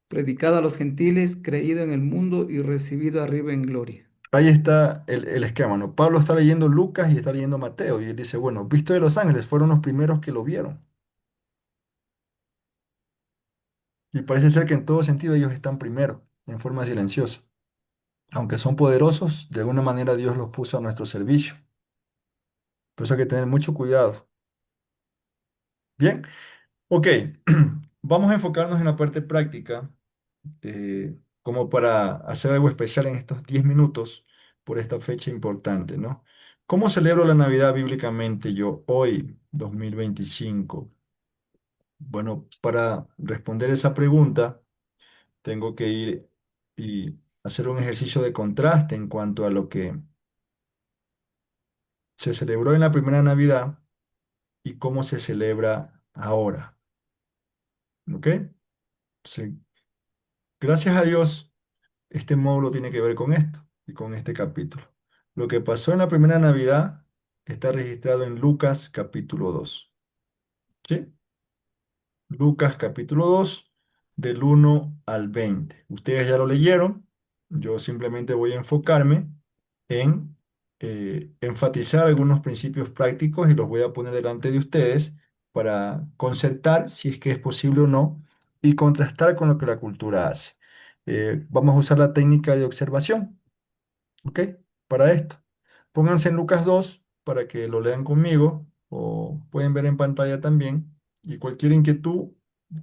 predicado a los gentiles, creído en el mundo y recibido arriba en gloria. Ahí está el esquema, ¿no? Pablo está leyendo Lucas y está leyendo Mateo y él dice, bueno, visto de los ángeles, fueron los primeros que lo vieron. Y parece ser que en todo sentido ellos están primero, en forma silenciosa. Aunque son poderosos, de alguna manera Dios los puso a nuestro servicio. Por eso hay que tener mucho cuidado. Bien, ok. Vamos a enfocarnos en la parte práctica, como para hacer algo especial en estos 10 minutos por esta fecha importante, ¿no? ¿Cómo celebro la Navidad bíblicamente yo hoy, 2025? Bueno, para responder esa pregunta, tengo que ir y hacer un ejercicio de contraste en cuanto a lo que se celebró en la primera Navidad y cómo se celebra ahora. ¿Ok? Sí. Gracias a Dios, este módulo tiene que ver con esto y con este capítulo. Lo que pasó en la primera Navidad está registrado en Lucas capítulo 2. ¿Sí? Lucas capítulo 2 del 1 al 20. Ustedes ya lo leyeron. Yo simplemente voy a enfocarme en enfatizar algunos principios prácticos y los voy a poner delante de ustedes para concertar si es que es posible o no y contrastar con lo que la cultura hace. Vamos a usar la técnica de observación, ¿ok? Para esto. Pónganse en Lucas 2 para que lo lean conmigo. o pueden ver en pantalla también. Y cualquier inquietud,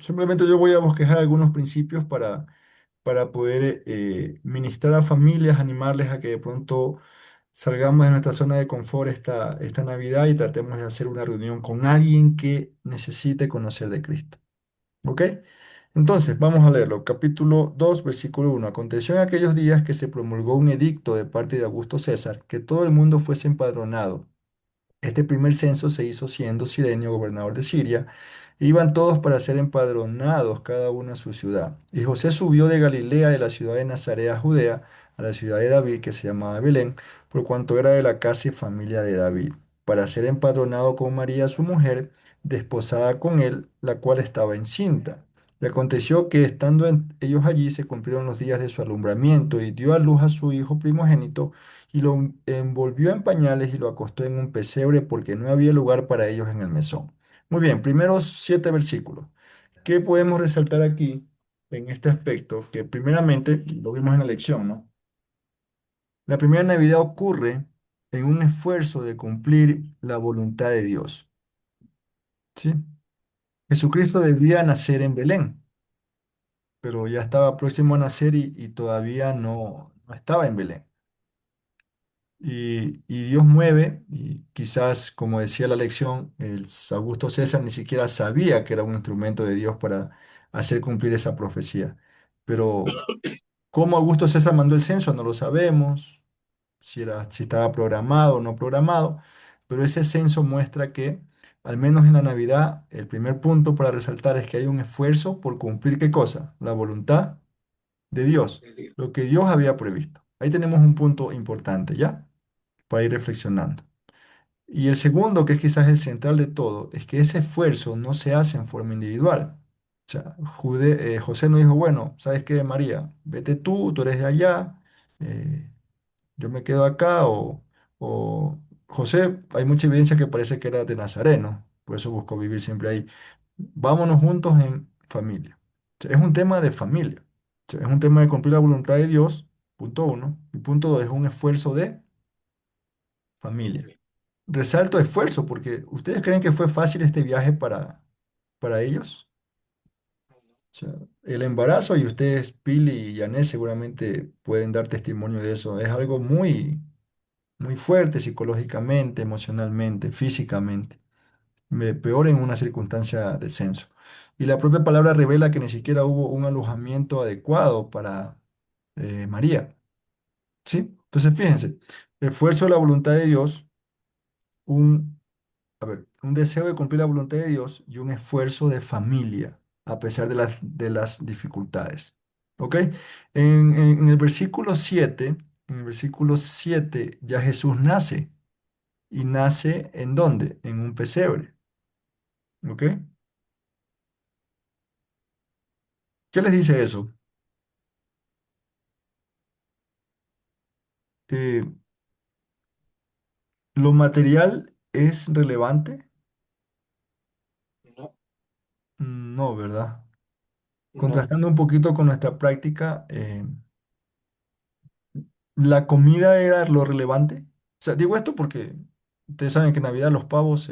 simplemente yo voy a bosquejar algunos principios para poder ministrar a familias, animarles a que de pronto salgamos de nuestra zona de confort esta Navidad y tratemos de hacer una reunión con alguien que necesite conocer de Cristo. ¿Ok? Entonces, vamos a leerlo. Capítulo 2, versículo 1. Aconteció en aquellos días que se promulgó un edicto de parte de Augusto César, que todo el mundo fuese empadronado. Este primer censo se hizo siendo Cirenio gobernador de Siria. Iban todos para ser empadronados, cada uno a su ciudad. Y José subió de Galilea, de la ciudad de Nazaret a Judea, a la ciudad de David, que se llamaba Belén, por cuanto era de la casa y familia de David, para ser empadronado con María, su mujer, desposada con él, la cual estaba encinta. Y aconteció que estando ellos allí se cumplieron los días de su alumbramiento y dio a luz a su hijo primogénito y lo envolvió en pañales y lo acostó en un pesebre porque no había lugar para ellos en el mesón. Muy bien, primeros 7 versículos. ¿Qué podemos resaltar aquí en este aspecto? Que primeramente, lo vimos en la lección, ¿no? La primera Navidad ocurre en un esfuerzo de cumplir la voluntad de Dios, ¿sí? Jesucristo debía nacer en Belén, pero ya estaba próximo a nacer y todavía no estaba en Belén. Y Dios mueve, y quizás, como decía la lección, Augusto César ni siquiera sabía que era un instrumento de Dios para hacer cumplir esa profecía. Pero cómo Augusto César mandó el censo no lo sabemos, si estaba programado o no programado, pero ese censo muestra que, al menos en la Navidad, el primer punto para resaltar es que hay un esfuerzo por cumplir ¿qué cosa? La voluntad de Dios, de Dios. lo que Dios había previsto. Ahí tenemos un punto importante, ¿ya? Para ir reflexionando. Y el segundo, que es quizás el central de todo, es que ese esfuerzo no se hace en forma individual. O sea, José no dijo, bueno, ¿sabes qué, María? Vete tú eres de allá, eh, yo me quedo acá, o José, hay mucha evidencia que parece que era de Nazareno, por eso buscó vivir siempre ahí. Vámonos juntos en familia. O sea, es un tema de familia. O sea, es un tema de cumplir la voluntad de Dios, punto uno. Y punto dos, es un esfuerzo de familia. Resalto esfuerzo, porque ¿ustedes creen que fue fácil este viaje para ellos? O sea, el embarazo, y ustedes, Pili y Janet, seguramente pueden dar testimonio de eso. Es algo muy fuerte psicológicamente, emocionalmente, físicamente. Peor en una circunstancia de censo. Y la propia palabra revela que ni siquiera hubo un alojamiento adecuado para María. ¿Sí? Entonces, fíjense, esfuerzo de la voluntad de Dios, un a ver, un deseo de cumplir la voluntad de Dios y un esfuerzo de familia, a pesar de las dificultades. ¿Ok? En el versículo 7, en el versículo 7 ya Jesús nace. ¿Y nace en dónde? En un pesebre. ¿Ok? ¿Qué les dice eso? Eh, ¿Lo material es relevante? No, No, ¿verdad? no, Contrastando un poquito con nuestra práctica, ¿la comida era lo relevante? O sea, digo esto porque ustedes saben que en Navidad los pavos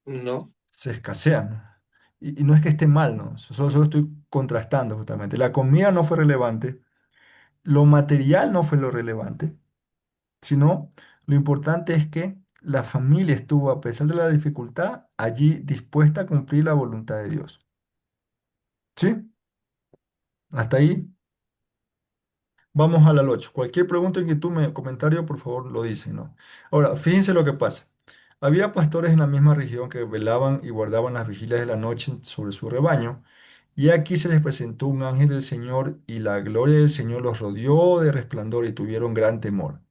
no, se escasean. Y no es que esté mal, ¿no? Solo estoy contrastando justamente. La comida no fue relevante, lo material no fue lo relevante, sino lo importante es que la familia estuvo, a pesar de la dificultad, allí dispuesta a cumplir la voluntad de Dios. ¿Sí? Hasta ahí. Vamos al 8. Cualquier pregunta, inquietud, comentario, por favor, lo dicen, ¿no? Ahora, fíjense lo que pasa. Había pastores en la misma región que velaban y guardaban las vigilias de la noche sobre su rebaño, y aquí se les presentó un ángel del Señor, y la gloria del Señor los rodeó de resplandor y tuvieron gran temor.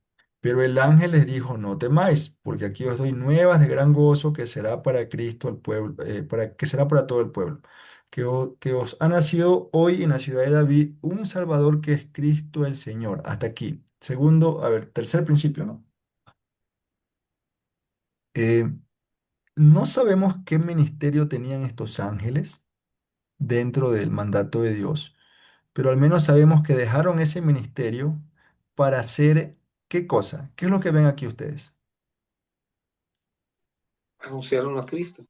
Pero el ángel les dijo, no temáis, porque aquí os doy nuevas de gran gozo que será para Cristo el pueblo, que será para todo el pueblo que os ha nacido hoy en la ciudad de David un Salvador que es Cristo el Señor. Hasta aquí. Segundo, a ver, tercer principio, ¿no? Eh, no sabemos qué ministerio tenían estos ángeles dentro del mandato de Dios, pero al menos sabemos que dejaron ese ministerio para hacer ¿qué cosa? ¿Qué es lo que ven aquí ustedes? anunciaron a Cristo.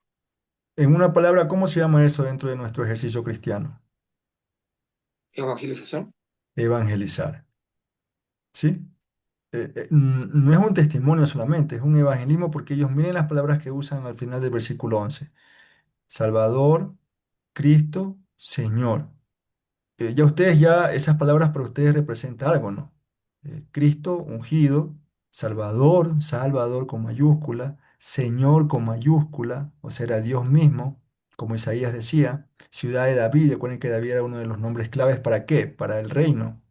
En una palabra, ¿cómo se llama eso dentro de nuestro ejercicio cristiano? Evangelización. Evangelizar, ¿sí? No es un testimonio solamente, es un evangelismo porque ellos miren las palabras que usan al final del versículo 11. Salvador, Cristo, Señor. Ya ustedes, ya esas palabras para ustedes representan algo, ¿no? Cristo, ungido, Salvador, Salvador con mayúscula, Señor con mayúscula, o sea, era Dios mismo, como Isaías decía, ciudad de David, recuerden que David era uno de los nombres claves ¿para qué? Para el reino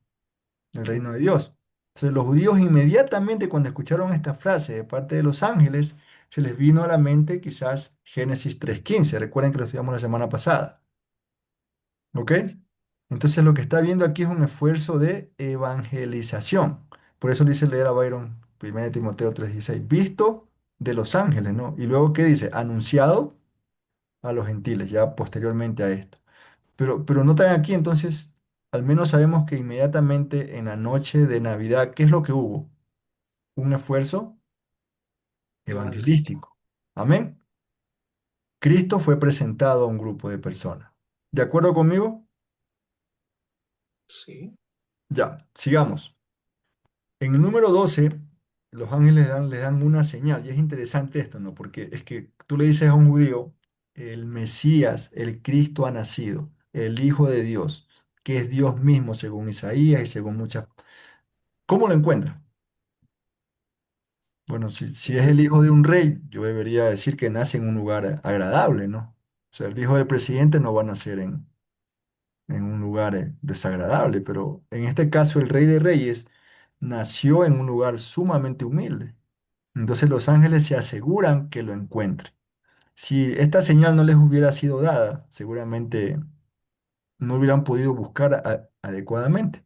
de Dios. Entonces los judíos inmediatamente cuando escucharon esta frase de parte de los ángeles, se les vino a la mente quizás Génesis 3:15, recuerden que lo estudiamos la semana pasada. ¿Ok? Entonces lo que está viendo aquí es un esfuerzo de evangelización. Por eso dice leer a Byron, 1 Timoteo 3:16, visto de los ángeles, ¿no? Y luego, ¿qué dice? Anunciado a los gentiles, ya posteriormente a esto. Pero notan aquí entonces, al menos sabemos que inmediatamente en la noche de Navidad, ¿qué es lo que hubo? Un esfuerzo Evangelístico. evangelístico. Amén. Cristo fue presentado a un grupo de personas. ¿De acuerdo conmigo? Sí. Ya, sigamos. En el número 12, los ángeles le dan una señal, y es interesante esto, ¿no? Porque es que tú le dices a un judío, el Mesías, el Cristo ha nacido, el Hijo de Dios, que es Dios mismo, según Isaías y según muchas. ¿Cómo lo encuentra? Bueno, si es Eh, el hijo de un rey, yo debería decir que nace en un lugar agradable, ¿no? O sea, el hijo del presidente no va a nacer en un lugar desagradable, pero en este caso el rey de reyes nació en un lugar sumamente humilde. Entonces los ángeles se aseguran que lo encuentren. Si esta señal no les hubiera sido dada, seguramente no hubieran podido buscar adecuadamente.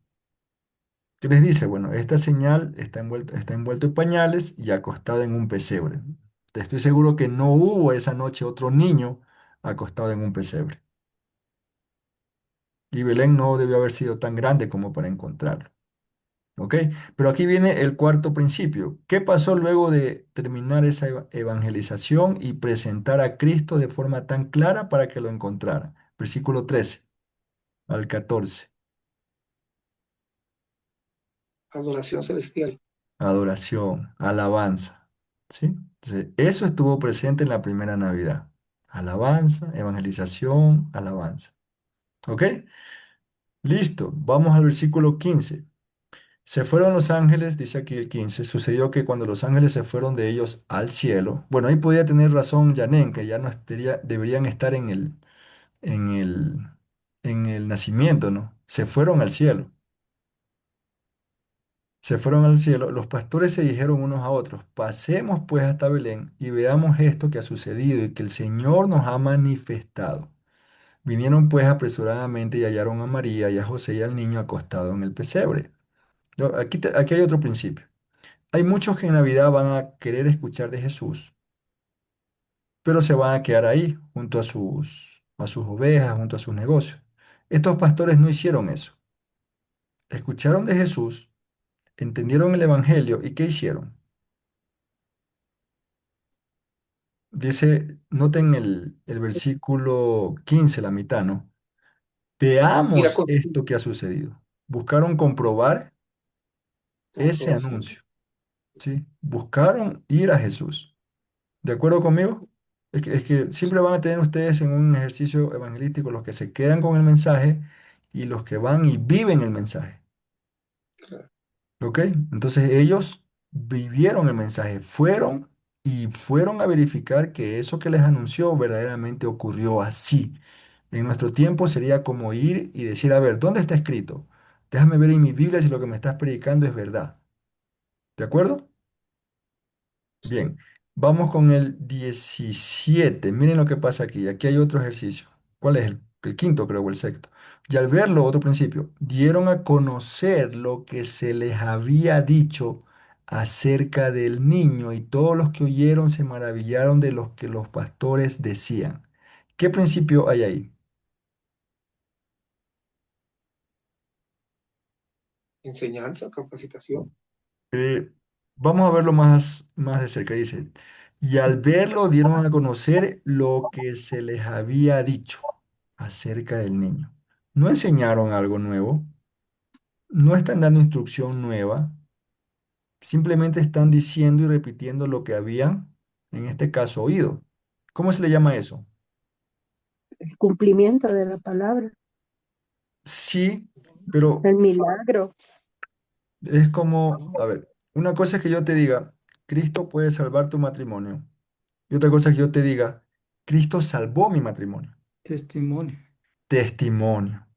¿Qué les dice? Bueno, esta señal está envuelto en pañales y acostado en un pesebre. Te estoy seguro que no hubo esa noche otro niño acostado en un pesebre. Y Belén no debió haber sido tan grande como para encontrarlo. ¿Ok? Pero aquí viene el cuarto principio. ¿Qué pasó luego de terminar esa evangelización y presentar a Cristo de forma tan clara para que lo encontrara? Versículo 13 al 14. Adoración celestial. Adoración, alabanza. ¿Sí? Entonces, eso estuvo presente en la primera Navidad. Alabanza, evangelización, alabanza. ¿Ok? Listo. Vamos al versículo 15. Se fueron los ángeles, dice aquí el 15. Sucedió que cuando los ángeles se fueron de ellos al cielo, bueno, ahí podía tener razón Janén, que ya no deberían estar en el, en el nacimiento, ¿no? Se fueron al cielo. Se fueron al cielo. Los pastores se dijeron unos a otros, pasemos pues hasta Belén y veamos esto que ha sucedido y que el Señor nos ha manifestado. Vinieron pues apresuradamente y hallaron a María y a José y al niño acostado en el pesebre. Aquí hay otro principio. Hay muchos que en Navidad van a querer escuchar de Jesús, pero se van a quedar ahí, junto a sus ovejas, junto a sus negocios. Estos pastores no hicieron eso. Escucharon de Jesús, entendieron el Evangelio y ¿qué hicieron? Dice, noten el versículo 15, la mitad, ¿no? Ir a Veamos esto que ha sucedido. Buscaron comprobar ese comprobación. anuncio, ¿sí? Buscaron ir a Jesús. ¿De acuerdo conmigo? Es que siempre van a tener ustedes en un ejercicio evangelístico los que se quedan con el mensaje y los que van y viven el mensaje. Claro. ¿Ok? Entonces ellos vivieron el mensaje, fueron a verificar que eso que les anunció verdaderamente ocurrió así. En nuestro tiempo sería como ir y decir, a ver, ¿dónde está escrito? Déjame ver en mi Biblia si lo que me estás predicando es verdad. ¿De acuerdo? Sí. Bien, vamos con el 17. Miren lo que pasa aquí. Aquí hay otro ejercicio. ¿Cuál es el quinto, creo, o el sexto? Y al verlo, otro principio, dieron a conocer lo que se les había dicho acerca del niño y todos los que oyeron se maravillaron de lo que los pastores decían. ¿Qué principio hay ahí? Enseñanza, capacitación. Eh, Vamos a verlo más de cerca. Dice, Y al verlo dieron a conocer lo que se les había dicho acerca del niño. No enseñaron algo nuevo, no están dando instrucción nueva, simplemente están diciendo y repitiendo lo que habían, en este caso, oído. ¿Cómo se le llama eso? El cumplimiento de la palabra, Sí, pero el milagro. es como, a ver, una cosa es que yo te diga, Cristo puede salvar tu matrimonio. Y otra cosa es que yo te diga, Cristo salvó mi matrimonio. Testimonio. Testimonio.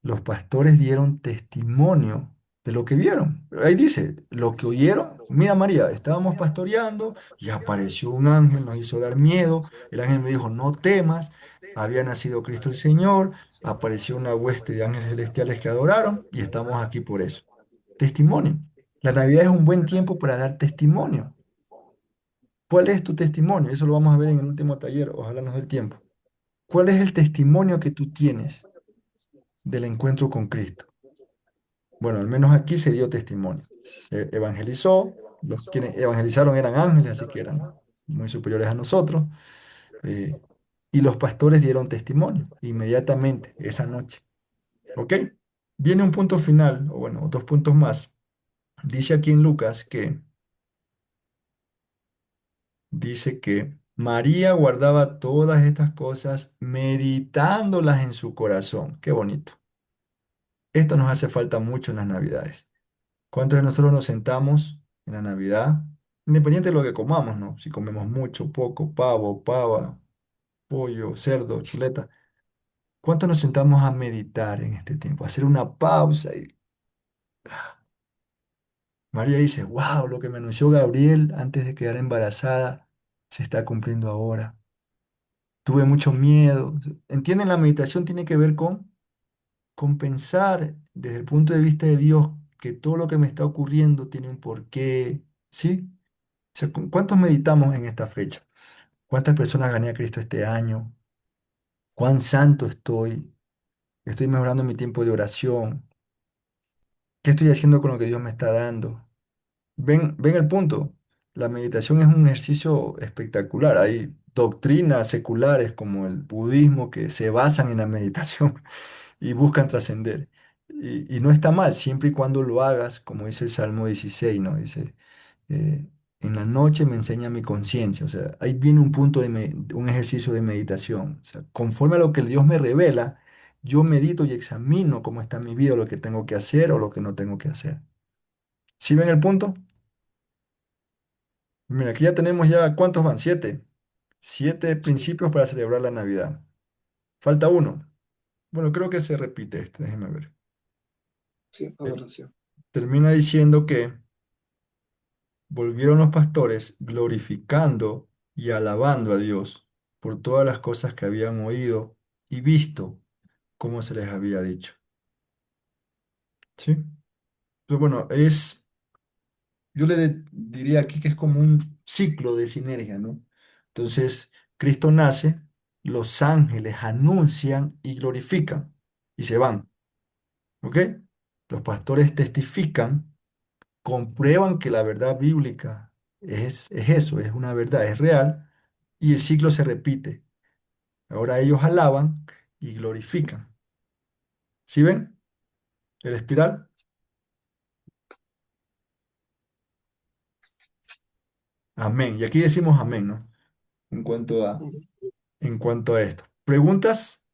Los pastores dieron testimonio de lo que vieron. Ahí dice, lo que oyeron. Mira, María, estábamos pastoreando y apareció un ángel, nos hizo dar miedo. El ángel me dijo, no temas. Había nacido Cristo el Señor. Apareció una hueste de ángeles celestiales que adoraron y estamos aquí por eso. Testimonio. La Navidad es un buen tiempo para dar testimonio. ¿Cuál es tu testimonio? Eso lo vamos a ver en el último taller. Ojalá nos dé el tiempo. ¿Cuál es el testimonio que tú tienes del encuentro con Cristo? Bueno, al menos aquí se dio testimonio. Se evangelizó, los quienes evangelizaron eran ángeles, así que eran muy superiores a nosotros. eh, y los pastores dieron testimonio inmediatamente esa noche. ¿Ok? Viene un punto final, o bueno, dos puntos más. Dice aquí en Lucas que, dice que María guardaba todas estas cosas meditándolas en su corazón. Qué bonito. Esto nos hace falta mucho en las Navidades. ¿Cuántos de nosotros nos sentamos en la Navidad? Independiente de lo que comamos, ¿no? Si comemos mucho, poco, pavo, pava, pollo, cerdo, chuleta. ¿Cuántos nos sentamos a meditar en este tiempo? A hacer una pausa y María dice, wow, lo que me anunció Gabriel antes de quedar embarazada se está cumpliendo ahora. Tuve mucho miedo. ¿Entienden? La meditación tiene que ver con pensar desde el punto de vista de Dios que todo lo que me está ocurriendo tiene un porqué, ¿sí? O sea, ¿cuántos meditamos en esta fecha? ¿Cuántas personas gané a Cristo este año? ¿Cuán santo estoy? ¿Estoy mejorando mi tiempo de oración? ¿Qué estoy haciendo con lo que Dios me está dando? Ven el punto. La meditación es un ejercicio espectacular. Hay doctrinas seculares como el budismo que se basan en la meditación y buscan trascender. Y no está mal, siempre y cuando lo hagas, como dice el Salmo 16, ¿no? Dice, eh, en la noche me enseña mi conciencia. O sea, ahí viene un punto un ejercicio de meditación. O sea, conforme a lo que Dios me revela, yo medito y examino cómo está mi vida, lo que tengo que hacer o lo que no tengo que hacer. ¿Sí ven el punto? Mira, aquí ya tenemos ya, ¿cuántos van? Siete. Siete Sí, principios para celebrar la Navidad. Falta uno. Bueno, creo que se repite este, déjeme ver. sí, Eh, adoración. Termina diciendo que volvieron los pastores glorificando y alabando a Dios por todas las cosas que habían oído y visto como se les había dicho. ¿Sí? Entonces, bueno, yo diría aquí que es como un ciclo de sinergia, ¿no? Entonces, Cristo nace, los ángeles anuncian y glorifican y se van, ¿ok? Los pastores testifican, comprueban que la verdad bíblica es eso, es una verdad, es real, y el ciclo se repite. Ahora ellos alaban y glorifican. ¿Sí ven el espiral? Amén. Y aquí decimos amén, ¿no? En cuanto a, en cuanto a esto. ¿Preguntas?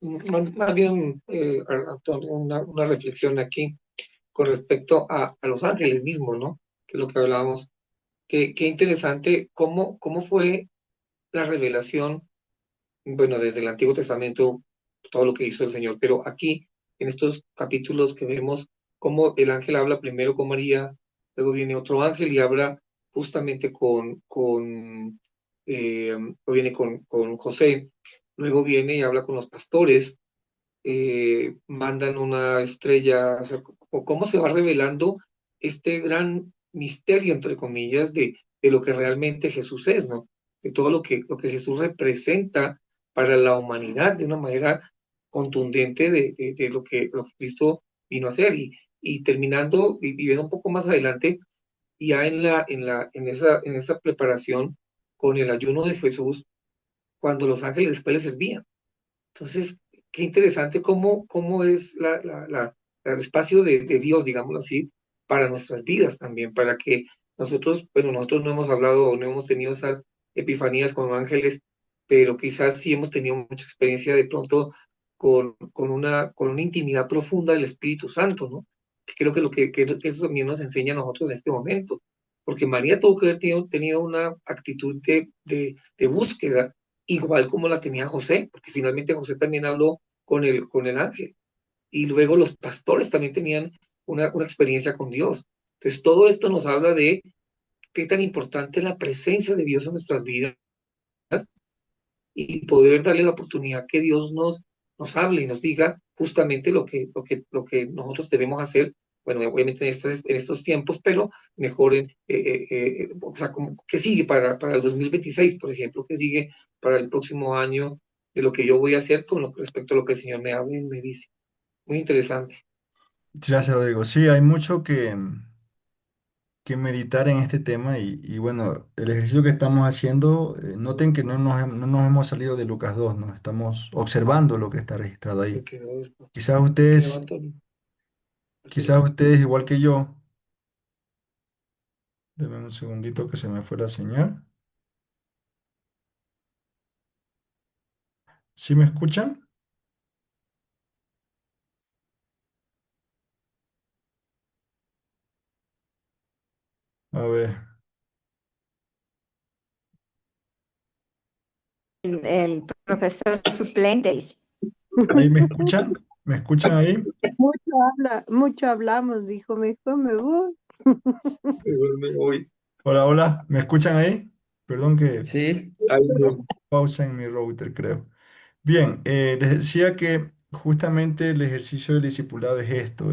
Más bien, Antonio, una reflexión aquí con respecto a los ángeles mismos, ¿no? Que es lo que hablábamos. Qué interesante cómo fue la revelación, bueno, desde el Antiguo Testamento, todo lo que hizo el Señor, pero aquí, en estos capítulos que vemos, cómo el ángel habla primero con María, luego viene otro ángel y habla justamente o viene con José, luego viene y habla con los pastores, mandan una estrella, o sea, cómo se va revelando este gran misterio, entre comillas, de lo que realmente Jesús es, ¿no? De todo lo que Jesús representa para la humanidad de una manera contundente de lo que Cristo vino a hacer. y terminando y viendo un poco más adelante, ya en esa preparación con el ayuno de Jesús, cuando los ángeles después le servían. Entonces, qué interesante cómo es el espacio de Dios, digámoslo así, para nuestras vidas también, para que nosotros, bueno, nosotros no hemos hablado o no hemos tenido esas epifanías con ángeles, pero quizás sí hemos tenido mucha experiencia de pronto con una intimidad profunda del Espíritu Santo, ¿no? Que creo que, que eso también nos enseña a nosotros en este momento, porque María tuvo que haber tenido una actitud de búsqueda igual como la tenía José, porque finalmente José también habló con el ángel. Y luego los pastores también tenían una experiencia con Dios. Entonces, todo esto nos habla de qué tan importante es la presencia de Dios en nuestras vidas y poder darle la oportunidad que Dios nos hable y nos diga justamente lo que nosotros debemos hacer. Bueno, obviamente en estos tiempos, pero mejor o sea, como, ¿qué sigue para el 2026, por ejemplo? ¿Qué sigue para el próximo año de lo que yo voy a hacer con respecto a lo que el Señor me habla y me dice? Muy interesante. Gracias, Rodrigo. Sí, hay mucho que meditar en este tema y bueno, el ejercicio que estamos haciendo, noten que no nos hemos salido de Lucas 2, ¿no? Estamos observando lo que está registrado ahí. Porque, Quizás ¿qué ustedes, levanto? quizás ustedes, igual que yo, denme un segundito que se me fue la señal. ¿Sí me escuchan? A ver, El profesor suplente. ¿ahí me escuchan? ¿Me escuchan ahí? Mucho hablamos, dijo, mejor me voy. Mejor me voy. Hola, hola, ¿me escuchan ahí? Perdón que Sí, Ahí una no. pausa en mi router, creo. Bien, les decía que justamente el ejercicio del discipulado es esto.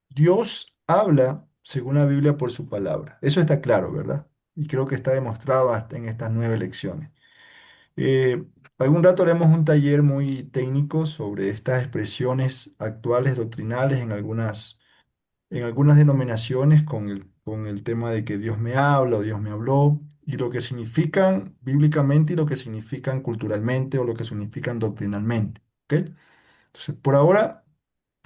Dios habla, según la Biblia, por su palabra. Eso está claro, ¿verdad? Y creo que está demostrado hasta en estas 9 lecciones. Eh, algún rato haremos un taller muy técnico sobre estas expresiones actuales doctrinales en algunas denominaciones con el tema de que Dios me habla o Dios me habló y lo que significan bíblicamente y lo que significan culturalmente o lo que significan doctrinalmente. ¿Ok? Entonces, por ahora,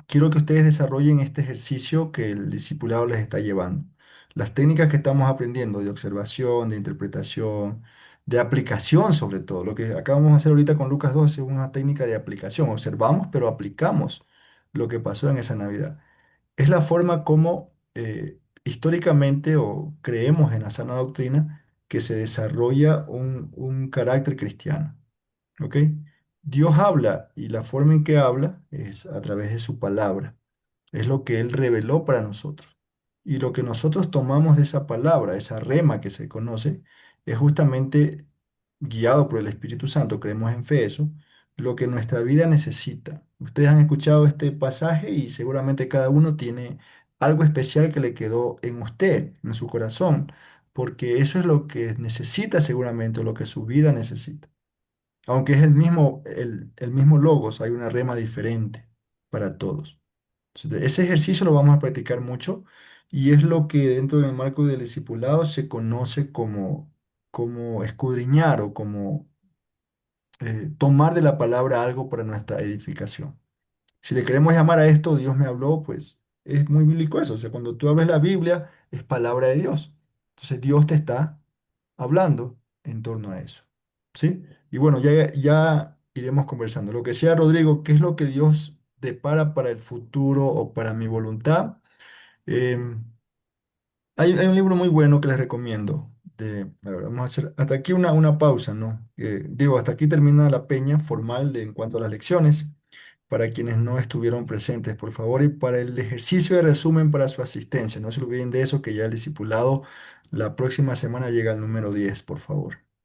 quiero que ustedes desarrollen este ejercicio que el discipulado les está llevando. Las técnicas que estamos aprendiendo de observación, de interpretación, de aplicación sobre todo. Lo que acabamos de hacer ahorita con Lucas 12 es una técnica de aplicación. Observamos, pero aplicamos lo que pasó en esa Navidad. Es la forma como históricamente o creemos en la sana doctrina que se desarrolla un carácter cristiano. ¿Ok? Dios habla y la forma en que habla es a través de su palabra. Es lo que Él reveló para nosotros. Y lo que nosotros tomamos de esa palabra, esa rema que se conoce, es justamente guiado por el Espíritu Santo, creemos en fe eso, lo que nuestra vida necesita. Ustedes han escuchado este pasaje y seguramente cada uno tiene algo especial que le quedó en usted, en su corazón, porque eso es lo que necesita seguramente, o lo que su vida necesita. Aunque es el mismo logos, hay una rema diferente para todos. Entonces, ese ejercicio lo vamos a practicar mucho y es lo que dentro del marco del discipulado se conoce como escudriñar o como tomar de la palabra algo para nuestra edificación. Si le queremos llamar a esto, Dios me habló, pues es muy bíblico eso. O sea, cuando tú abres la Biblia, es palabra de Dios. Entonces Dios te está hablando en torno a eso. ¿Sí? Y bueno, ya iremos conversando. Lo que decía Rodrigo, ¿qué es lo que Dios depara para el futuro o para mi voluntad? Em, hay un libro muy bueno que les recomiendo. A ver, vamos a hacer hasta aquí una pausa, ¿no? Digo, hasta aquí termina la peña formal en cuanto a las lecciones para quienes no estuvieron presentes, por favor, y para el ejercicio de resumen para su asistencia. No se olviden de eso, que ya el discipulado la próxima semana llega al número 10, por favor.